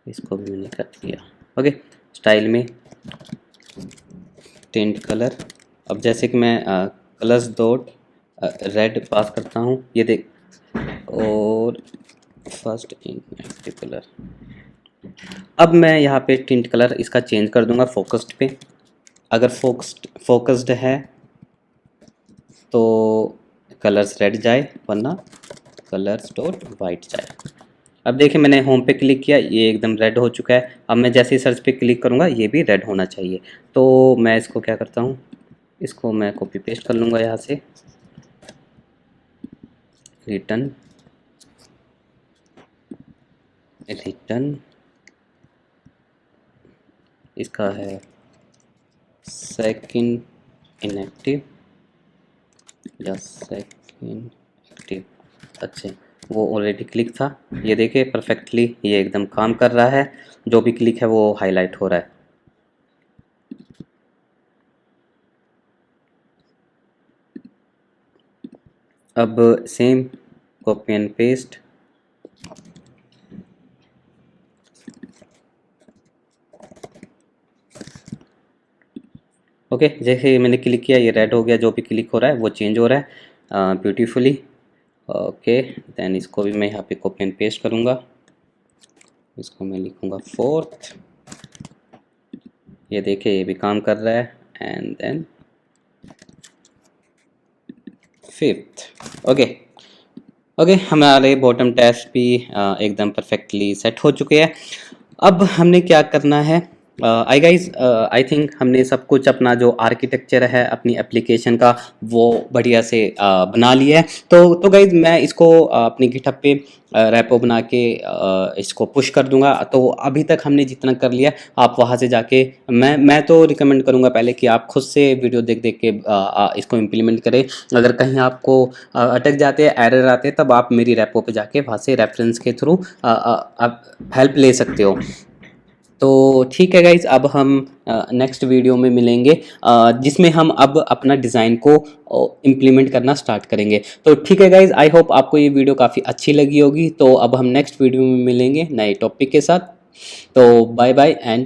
इसको भी मैंने कट किया। ओके, स्टाइल में टिंट कलर। अब जैसे कि मैं कलर्स डॉट रेड पास करता हूँ, ये देख, और फर्स्ट इनएक्टिव कलर। अब मैं यहाँ पे टिंट कलर इसका चेंज कर दूंगा फोकस्ड पे। अगर फोकस्ड है तो कलर्स रेड जाए, वरना कलर्स डॉट वाइट जाए। अब देखिए, मैंने होम पे क्लिक किया, ये एकदम रेड हो चुका है। अब मैं जैसे ही सर्च पे क्लिक करूँगा ये भी रेड होना चाहिए। तो मैं इसको क्या करता हूँ, इसको मैं कॉपी पेस्ट कर लूँगा यहाँ से, रिटर्न इसका है सेकंड इनएक्टिव या सेकंड एक्टिव। अच्छा, वो ऑलरेडी क्लिक था, ये देखिए परफेक्टली ये एकदम काम कर रहा है, जो भी क्लिक है वो हाईलाइट हो रहा है। अब same copy and paste, okay, जैसे मैंने क्लिक किया ये रेड हो गया, जो भी क्लिक हो रहा है वो चेंज हो रहा है ब्यूटीफुली। ओके, देन इसको भी मैं यहाँ पे कॉपी एंड पेस्ट करूँगा, इसको मैं लिखूँगा फोर्थ, ये देखिए ये भी काम कर रहा है, and then fifth. Okay okay, हमारे बॉटम टैब्स भी एकदम परफेक्टली सेट हो चुके हैं। अब हमने क्या करना है, आई थिंक हमने सब कुछ अपना जो आर्किटेक्चर है अपनी एप्लीकेशन का वो बढ़िया से बना लिया है। तो गाइज मैं इसको अपनी गिटहब पे रैपो बना के इसको पुश कर दूंगा। तो अभी तक हमने जितना कर लिया, आप वहाँ से जाके, मैं तो रिकमेंड करूँगा पहले कि आप खुद से वीडियो देख देख के इसको इम्प्लीमेंट करें। अगर कहीं आपको अटक जाते हैं, एरर आते हैं, तब आप मेरी रैपो पे जाके वहाँ से रेफरेंस के थ्रू आप हेल्प ले सकते हो। तो ठीक है गाइज, अब हम नेक्स्ट वीडियो में मिलेंगे, जिसमें हम अब अपना डिज़ाइन को इम्प्लीमेंट करना स्टार्ट करेंगे। तो ठीक है गाइज, आई होप आपको ये वीडियो काफ़ी अच्छी लगी होगी। तो अब हम नेक्स्ट वीडियो में मिलेंगे नए टॉपिक के साथ। तो बाय बाय एंड